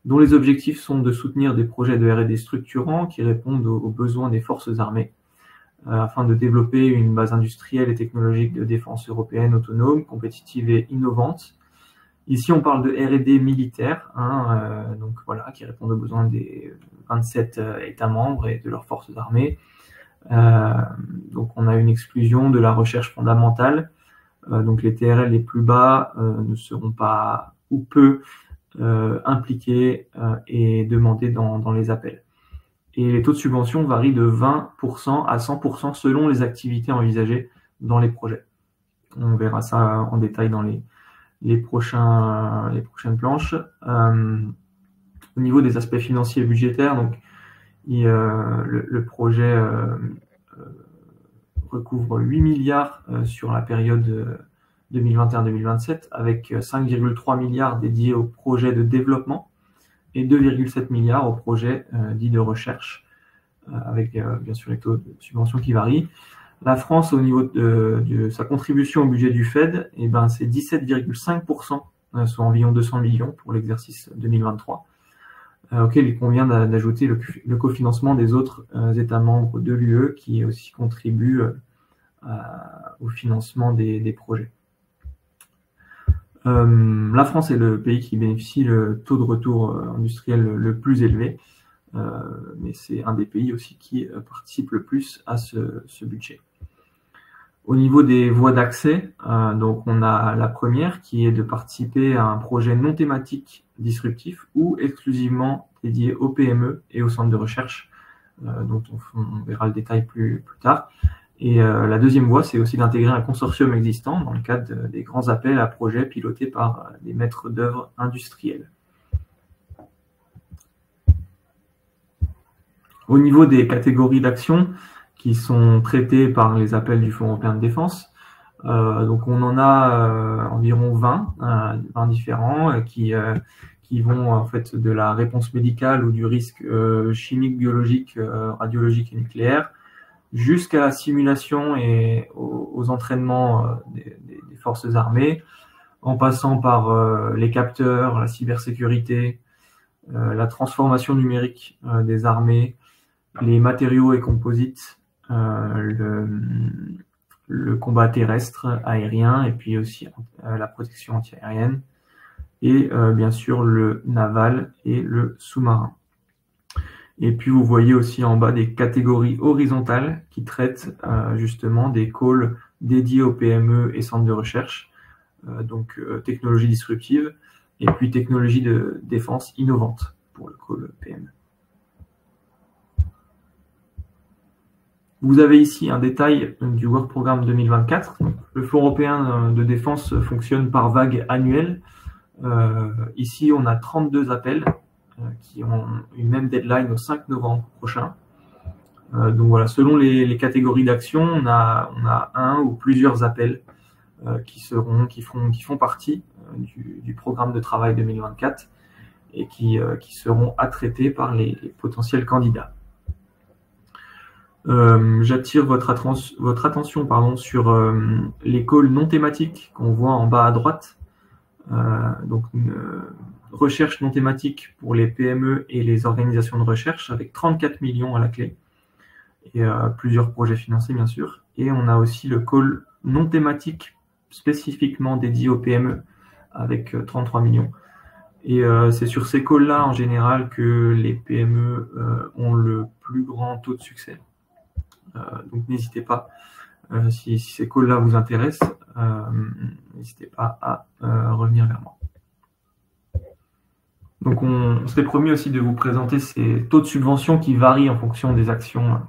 dont les objectifs sont de soutenir des projets de R&D structurants qui répondent aux besoins des forces armées, afin de développer une base industrielle et technologique de défense européenne autonome, compétitive et innovante. Ici, on parle de R&D militaire, donc voilà, qui répond aux besoins des 27 États membres et de leurs forces armées. Donc, on a une exclusion de la recherche fondamentale. Donc, les TRL les plus bas ne seront pas ou peu impliqués et demandés dans les appels. Et les taux de subvention varient de 20% à 100% selon les activités envisagées dans les projets. On verra ça en détail dans les prochaines planches. Au niveau des aspects financiers et budgétaires, donc, le projet recouvre 8 milliards sur la période 2021-2027, avec 5,3 milliards dédiés aux projets de développement et 2,7 milliards aux projets dits de recherche, avec bien sûr les taux de subvention qui varient. La France, au niveau de sa contribution au budget du Fed, c'est 17,5%, soit environ 200 millions pour l'exercice 2023, auquel il convient d'ajouter le cofinancement des autres États membres de l'UE qui aussi contribuent au financement des projets. La France est le pays qui bénéficie le taux de retour industriel le plus élevé, mais c'est un des pays aussi qui participe le plus à ce budget. Au niveau des voies d'accès, donc on a la première qui est de participer à un projet non thématique disruptif ou exclusivement dédié aux PME et aux centres de recherche, dont on verra le détail plus tard. Et la deuxième voie, c'est aussi d'intégrer un consortium existant dans le cadre des grands appels à projets pilotés par des maîtres d'œuvre industriels. Au niveau des catégories d'action qui sont traitées par les appels du Fonds européen de défense, donc on en a environ 20 différents qui vont en fait de la réponse médicale ou du risque chimique, biologique, radiologique et nucléaire, jusqu'à la simulation et aux entraînements des forces armées, en passant par les capteurs, la cybersécurité, la transformation numérique des armées, les matériaux et composites, le combat terrestre, aérien, et puis aussi la protection antiaérienne, et bien sûr le naval et le sous-marin. Et puis vous voyez aussi en bas des catégories horizontales qui traitent justement des calls dédiés aux PME et centres de recherche, donc technologie disruptive, et puis technologie de défense innovante pour le call PME. Vous avez ici un détail du Work Programme 2024. Le Fonds européen de défense fonctionne par vague annuelle. Ici, on a 32 appels qui ont une même deadline au 5 novembre prochain. Donc voilà, selon les catégories d'action, on a un ou plusieurs appels qui font partie du programme de travail 2024 et qui seront à traiter par les potentiels candidats. J'attire votre attention sur les calls non thématiques qu'on voit en bas à droite. Donc une recherche non thématique pour les PME et les organisations de recherche avec 34 millions à la clé et plusieurs projets financés bien sûr. Et on a aussi le call non thématique spécifiquement dédié aux PME avec 33 millions. Et c'est sur ces calls-là en général que les PME ont le plus grand taux de succès. Donc n'hésitez pas, si ces calls-là vous intéressent, n'hésitez pas à revenir vers moi. Donc on s'est promis aussi de vous présenter ces taux de subvention qui varient en fonction des actions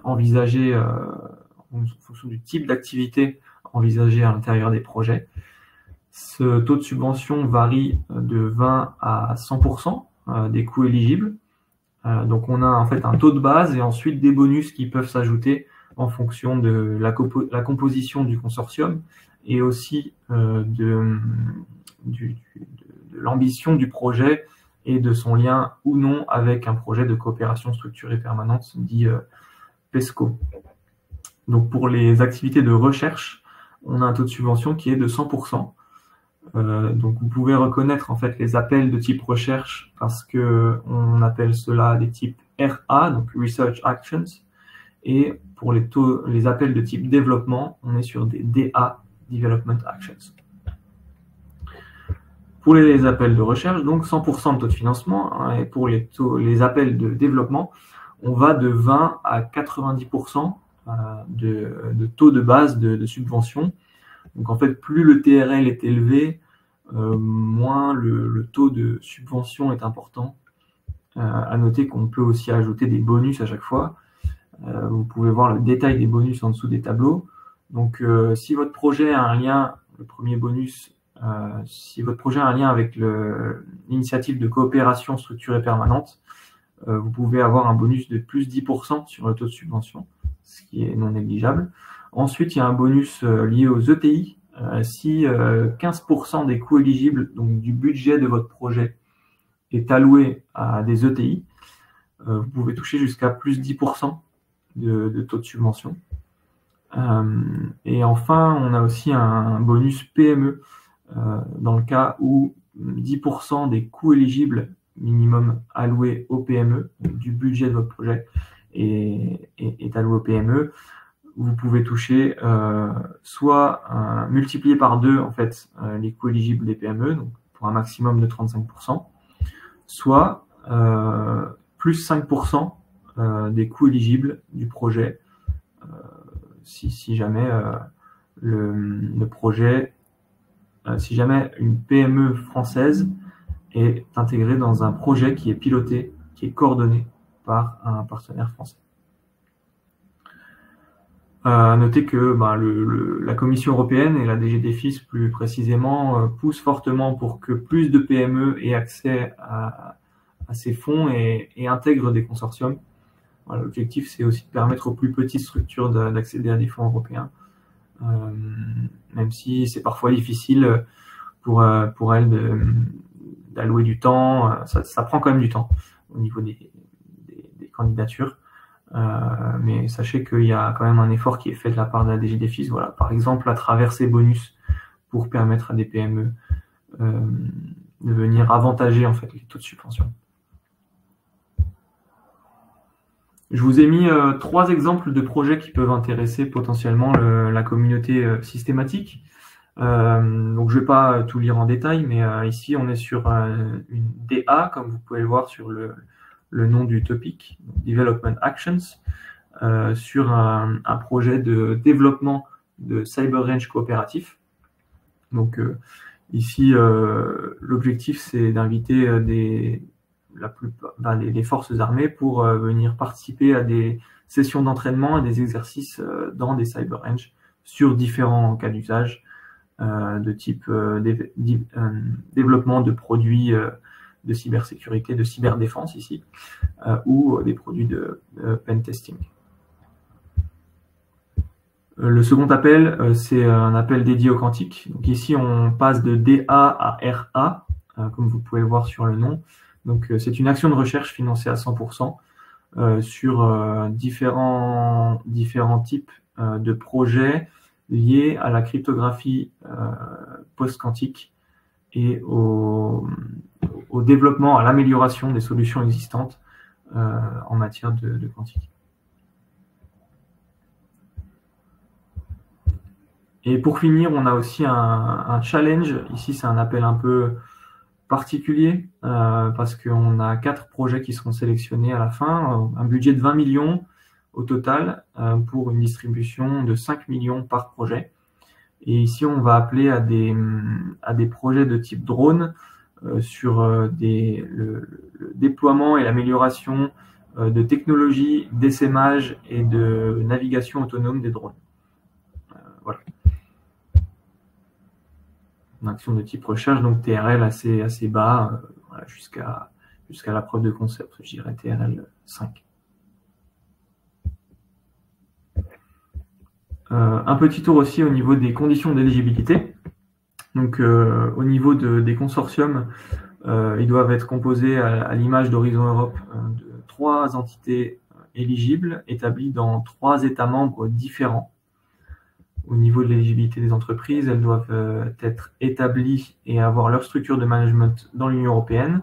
envisagées, en fonction du type d'activité envisagée à l'intérieur des projets. Ce taux de subvention varie de 20 à 100% des coûts éligibles. Donc on a en fait un taux de base et ensuite des bonus qui peuvent s'ajouter en fonction de la composition du consortium et aussi de l'ambition du projet et de son lien ou non avec un projet de coopération structurée permanente dit PESCO. Donc pour les activités de recherche, on a un taux de subvention qui est de 100%. Donc vous pouvez reconnaître en fait les appels de type recherche parce que on appelle cela des types RA, donc Research Actions, et pour les appels de type développement, on est sur des DA, Development Actions. Pour les appels de recherche, donc 100% de taux de financement, hein, et pour les appels de développement, on va de 20 à 90% de taux de base de subvention. Donc en fait, plus le TRL est élevé, moins le taux de subvention est important. À noter qu'on peut aussi ajouter des bonus à chaque fois. Vous pouvez voir le détail des bonus en dessous des tableaux. Donc si votre projet a un lien, le premier bonus, si votre projet a un lien avec l'initiative de coopération structurée permanente, vous pouvez avoir un bonus de plus 10% sur le taux de subvention, ce qui est non négligeable. Ensuite, il y a un bonus lié aux ETI. Si 15% des coûts éligibles, donc du budget de votre projet, est alloué à des ETI, vous pouvez toucher jusqu'à plus 10% de taux de subvention. Et enfin, on a aussi un bonus PME dans le cas où 10% des coûts éligibles minimum alloués aux PME, du budget de votre projet, est alloué aux PME. Vous pouvez toucher soit multiplier par 2 en fait les coûts éligibles des PME, donc pour un maximum de 35%, soit plus 5% des coûts éligibles du projet si jamais le projet, si jamais une PME française est intégrée dans un projet qui est piloté, qui est coordonné par un partenaire français. Notez que la Commission européenne et la DGDFIS plus précisément poussent fortement pour que plus de PME aient accès à ces fonds et intègrent des consortiums. Voilà, l'objectif, c'est aussi de permettre aux plus petites structures d'accéder à des fonds européens, même si c'est parfois difficile pour elles d'allouer du temps. Ça prend quand même du temps au niveau des candidatures. Mais sachez qu'il y a quand même un effort qui est fait de la part de la DGDFIS, voilà, par exemple à travers ces bonus pour permettre à des PME de venir avantager en fait les taux de subvention. Je vous ai mis 3 exemples de projets qui peuvent intéresser potentiellement la communauté systématique. Donc je ne vais pas tout lire en détail, mais ici on est sur une DA, comme vous pouvez le voir sur le nom du topic, Development Actions, sur un projet de développement de Cyber Range coopératif. Donc ici, l'objectif, c'est d'inviter les forces armées pour venir participer à des sessions d'entraînement et des exercices dans des CyberRange sur différents cas d'usage de type développement de produits de cybersécurité, de cyberdéfense ici, ou des produits de pentesting. Le second appel, c'est un appel dédié au quantique. Donc ici, on passe de DA à RA, comme vous pouvez le voir sur le nom. Donc c'est une action de recherche financée à 100% sur différents types de projets liés à la cryptographie post-quantique et au développement, à l'amélioration des solutions existantes en matière de quantique. Et pour finir, on a aussi un challenge. Ici, c'est un appel un peu particulier parce qu'on a 4 projets qui seront sélectionnés à la fin, un budget de 20 millions au total pour une distribution de 5 millions par projet. Et ici, on va appeler à des projets de type drone sur le déploiement et l'amélioration de technologies d'essaimage et de navigation autonome des drones. Voilà. Une action de type recherche, donc TRL assez bas, voilà, jusqu'à la preuve de concept, je dirais TRL 5. Un petit tour aussi au niveau des conditions d'éligibilité. Donc au niveau des consortiums, ils doivent être composés à l'image d'Horizon Europe de 3 entités éligibles établies dans 3 États membres différents. Au niveau de l'éligibilité des entreprises, elles doivent être établies et avoir leur structure de management dans l'Union européenne,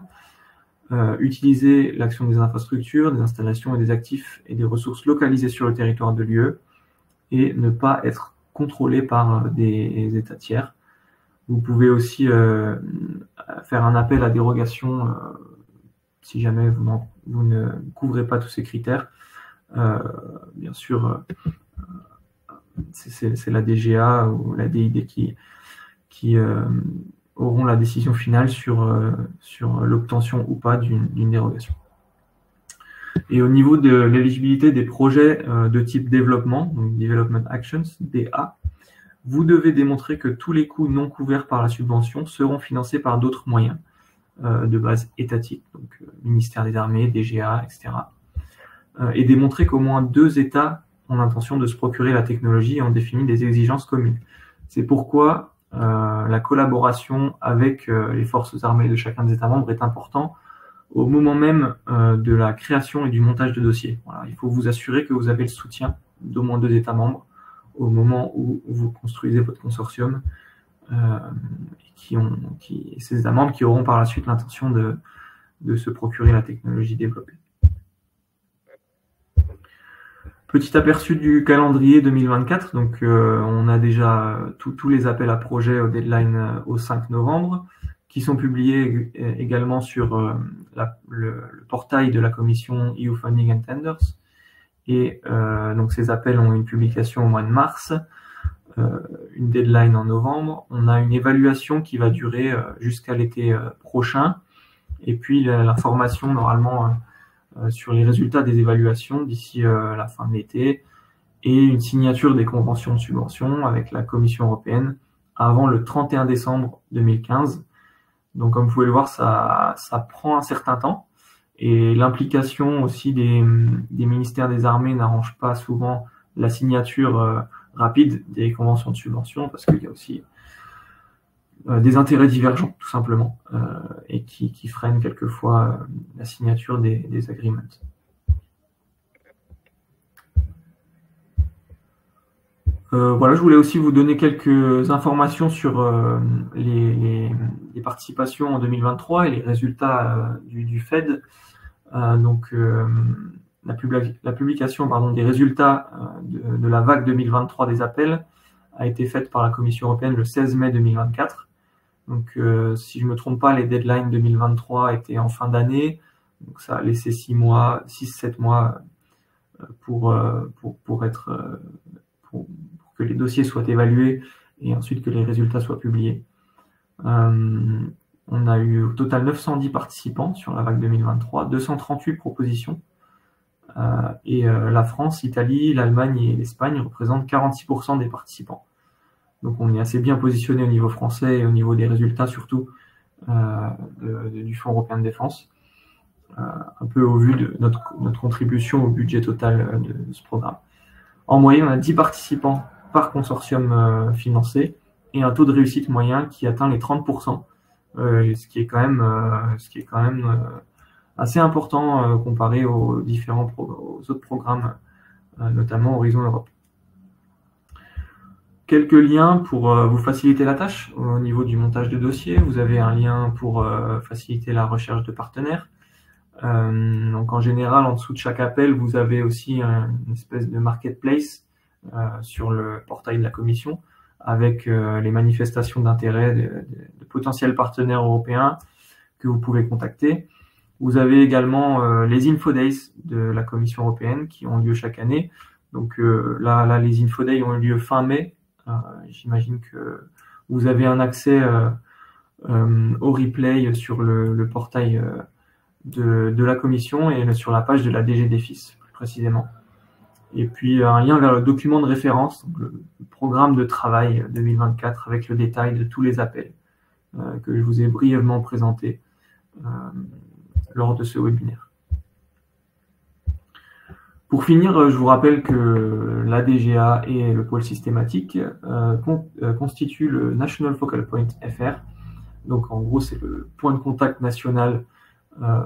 utiliser l'action des infrastructures, des installations et des actifs et des ressources localisées sur le territoire de l'UE et ne pas être contrôlées par des États tiers. Vous pouvez aussi faire un appel à dérogation si jamais vous ne couvrez pas tous ces critères. Bien sûr, c'est la DGA ou la DID qui auront la décision finale sur l'obtention ou pas d'une dérogation. Et au niveau de l'éligibilité des projets de type développement, donc Development Actions, DA, vous devez démontrer que tous les coûts non couverts par la subvention seront financés par d'autres moyens de base étatique, donc ministère des Armées, DGA, etc. Et démontrer qu'au moins 2 États ont l'intention de se procurer la technologie et ont défini des exigences communes. C'est pourquoi la collaboration avec les forces armées de chacun des États membres est important au moment même de la création et du montage de dossiers. Voilà, il faut vous assurer que vous avez le soutien d'au moins 2 États membres au moment où vous construisez votre consortium, ces États membres qui auront par la suite l'intention de se procurer la technologie développée. Petit aperçu du calendrier 2024, donc on a déjà tous les appels à projets au deadline au 5 novembre, qui sont publiés également sur le portail de la commission EU Funding and Tenders. Et donc ces appels ont une publication au mois de mars, une deadline en novembre. On a une évaluation qui va durer jusqu'à l'été prochain, et puis l'information normalement sur les résultats des évaluations d'ici la fin de l'été, et une signature des conventions de subvention avec la Commission européenne avant le 31 décembre 2015. Donc comme vous pouvez le voir, ça prend un certain temps, et l'implication aussi des ministères des Armées n'arrange pas souvent la signature rapide des conventions de subvention, parce qu'il y a aussi des intérêts divergents, tout simplement, et qui freinent quelquefois la signature des agreements. Voilà, je voulais aussi vous donner quelques informations sur les participations en 2023 et les résultats du Fed. Donc, la publication des résultats de la vague 2023 des appels a été faite par la Commission européenne le 16 mai 2024. Donc, si je ne me trompe pas, les deadlines 2023 étaient en fin d'année. Donc, ça a laissé 6-7 mois pour que les dossiers soient évalués et ensuite que les résultats soient publiés. On a eu au total 910 participants sur la vague 2023, 238 propositions et la France, l'Italie, l'Allemagne et l'Espagne représentent 46% des participants. Donc on est assez bien positionné au niveau français et au niveau des résultats surtout du Fonds européen de défense, un peu au vu de notre contribution au budget total de ce programme. En moyenne, on a 10 participants par consortium financé et un taux de réussite moyen qui atteint les 30%, ce qui est quand même assez important comparé aux autres programmes, notamment Horizon Europe. Quelques liens pour vous faciliter la tâche au niveau du montage de dossier. Vous avez un lien pour faciliter la recherche de partenaires. Donc en général, en dessous de chaque appel, vous avez aussi une espèce de marketplace sur le portail de la Commission avec les manifestations d'intérêt de potentiels partenaires européens que vous pouvez contacter. Vous avez également les Info Days de la Commission européenne qui ont lieu chaque année. Donc là, les Info Days ont eu lieu fin mai. J'imagine que vous avez un accès au replay sur le portail de la Commission et sur la page de la DG Defis, plus précisément. Et puis un lien vers le document de référence, donc le programme de travail 2024 avec le détail de tous les appels que je vous ai brièvement présenté lors de ce webinaire. Pour finir, je vous rappelle que la DGA et le pôle systématique constituent le National Focal Point FR. Donc en gros, c'est le point de contact national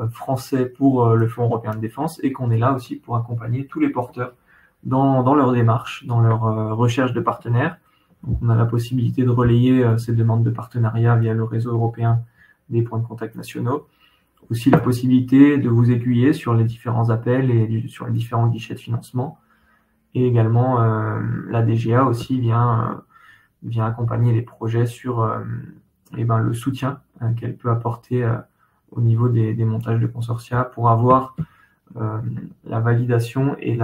français pour le Fonds européen de défense et qu'on est là aussi pour accompagner tous les porteurs dans leur démarche, dans leur recherche de partenaires. Donc on a la possibilité de relayer ces demandes de partenariat via le réseau européen des points de contact nationaux. Aussi la possibilité de vous aiguiller sur les différents appels et sur les différents guichets de financement. Et également, la DGA aussi vient accompagner les projets sur le soutien qu'elle peut apporter au niveau des montages de consortia pour avoir la validation et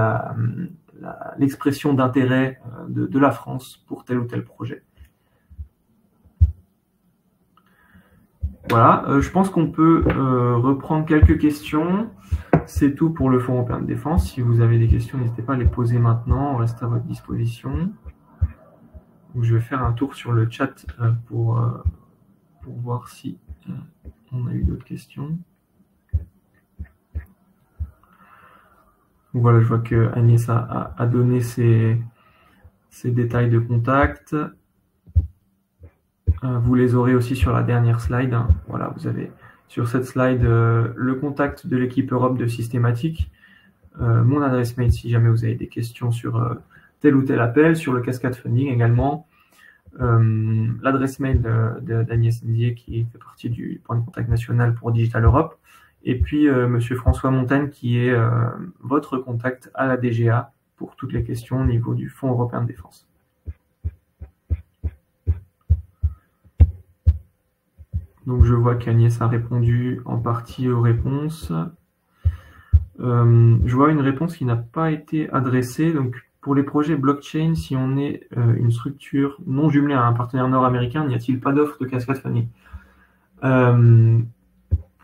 l'expression d'intérêt de la France pour tel ou tel projet. Voilà, je pense qu'on peut reprendre quelques questions. C'est tout pour le Fonds européen de défense. Si vous avez des questions, n'hésitez pas à les poser maintenant. On reste à votre disposition. Donc, je vais faire un tour sur le chat pour voir si on a eu d'autres questions. Donc, voilà, je vois que Agnès a donné ses détails de contact. Vous les aurez aussi sur la dernière slide. Voilà, vous avez sur cette slide le contact de l'équipe Europe de Systématique, mon adresse mail si jamais vous avez des questions sur tel ou tel appel, sur le Cascade Funding également, l'adresse mail d'Agnès Ndiaye qui fait partie du point de contact national pour Digital Europe, et puis Monsieur François Montagne qui est votre contact à la DGA pour toutes les questions au niveau du Fonds européen de défense. Donc je vois qu'Agnès a répondu en partie aux réponses. Je vois une réponse qui n'a pas été adressée. Donc pour les projets blockchain, si on est une structure non jumelée à un partenaire nord-américain, n'y a-t-il pas d'offre de Cascade Funding?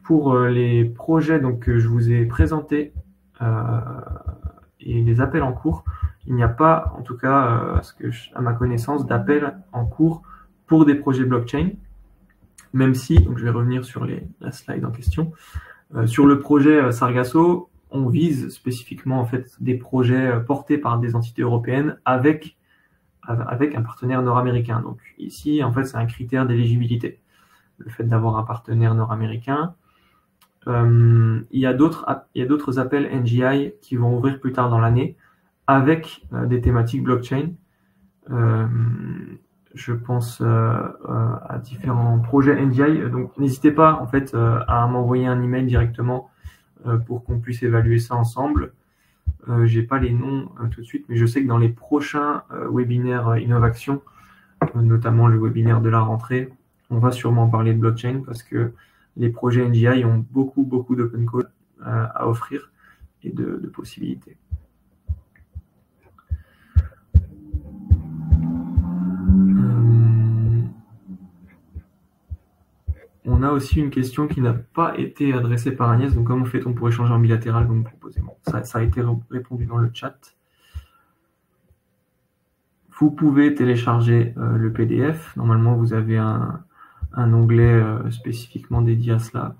Pour les projets donc, que je vous ai présentés et les appels en cours, il n'y a pas, en tout cas à ma connaissance, d'appels en cours pour des projets blockchain. Même si, donc je vais revenir sur la slide en question, sur le projet Sargasso, on vise spécifiquement en fait des projets portés par des entités européennes avec un partenaire nord-américain. Donc ici, en fait, c'est un critère d'éligibilité, le fait d'avoir un partenaire nord-américain. Il y a d'autres appels NGI qui vont ouvrir plus tard dans l'année avec des thématiques blockchain. Je pense à différents projets NGI. Donc, n'hésitez pas en fait à m'envoyer un email directement pour qu'on puisse évaluer ça ensemble. J'ai pas les noms tout de suite, mais je sais que dans les prochains webinaires Innovation, notamment le webinaire de la rentrée, on va sûrement parler de blockchain parce que les projets NGI ont beaucoup d'open code à offrir et de possibilités. On a a aussi une question qui n'a pas été adressée par Agnès. Donc, comment fait-on pour échanger en bilatéral, comme vous proposez? Bon, ça a été répondu dans le chat. Vous pouvez télécharger le PDF. Normalement, vous avez un onglet spécifiquement dédié à cela.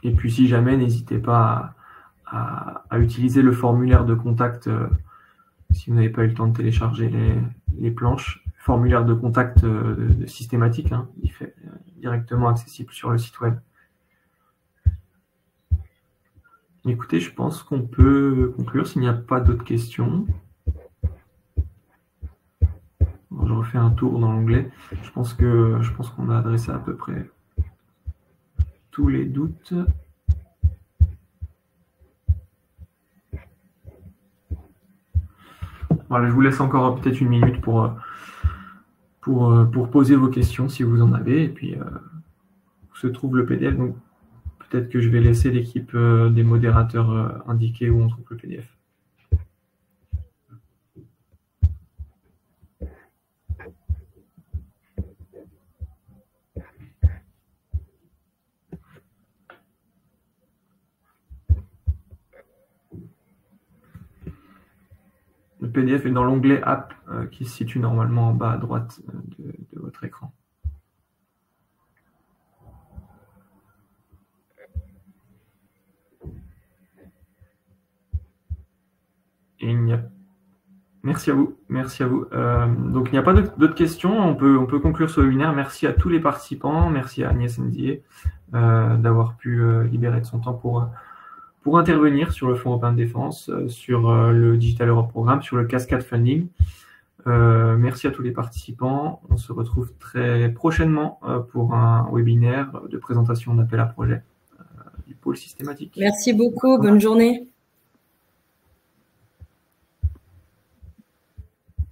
Et puis, si jamais, n'hésitez pas à utiliser le formulaire de contact si vous n'avez pas eu le temps de télécharger les planches. Formulaire de contact systématique, hein, il fait directement accessible sur le site web. Écoutez, je pense qu'on peut conclure s'il n'y a pas d'autres questions. Bon, je refais un tour dans l'onglet. Je pense qu'on a adressé à peu près tous les doutes. Voilà, je vous laisse encore peut-être une minute pour poser vos questions si vous en avez. Et puis, où se trouve le PDF. Donc, peut-être que je vais laisser l'équipe des modérateurs indiquer où on trouve le PDF. Le PDF est dans l'onglet App qui se situe normalement en bas à droite de votre écran. Et il n'y a... Merci à vous. Merci à vous. Donc, il n'y a pas d'autres questions. On peut conclure ce webinaire. Merci à tous les participants. Merci à Agnès Ndiaye d'avoir pu libérer de son temps pour intervenir sur le Fonds européen de défense, sur le Digital Europe Programme, sur le Cascade Funding. Merci à tous les participants. On se retrouve très prochainement pour un webinaire de présentation d'appel à projet du pôle systématique. Merci beaucoup. Bonne journée.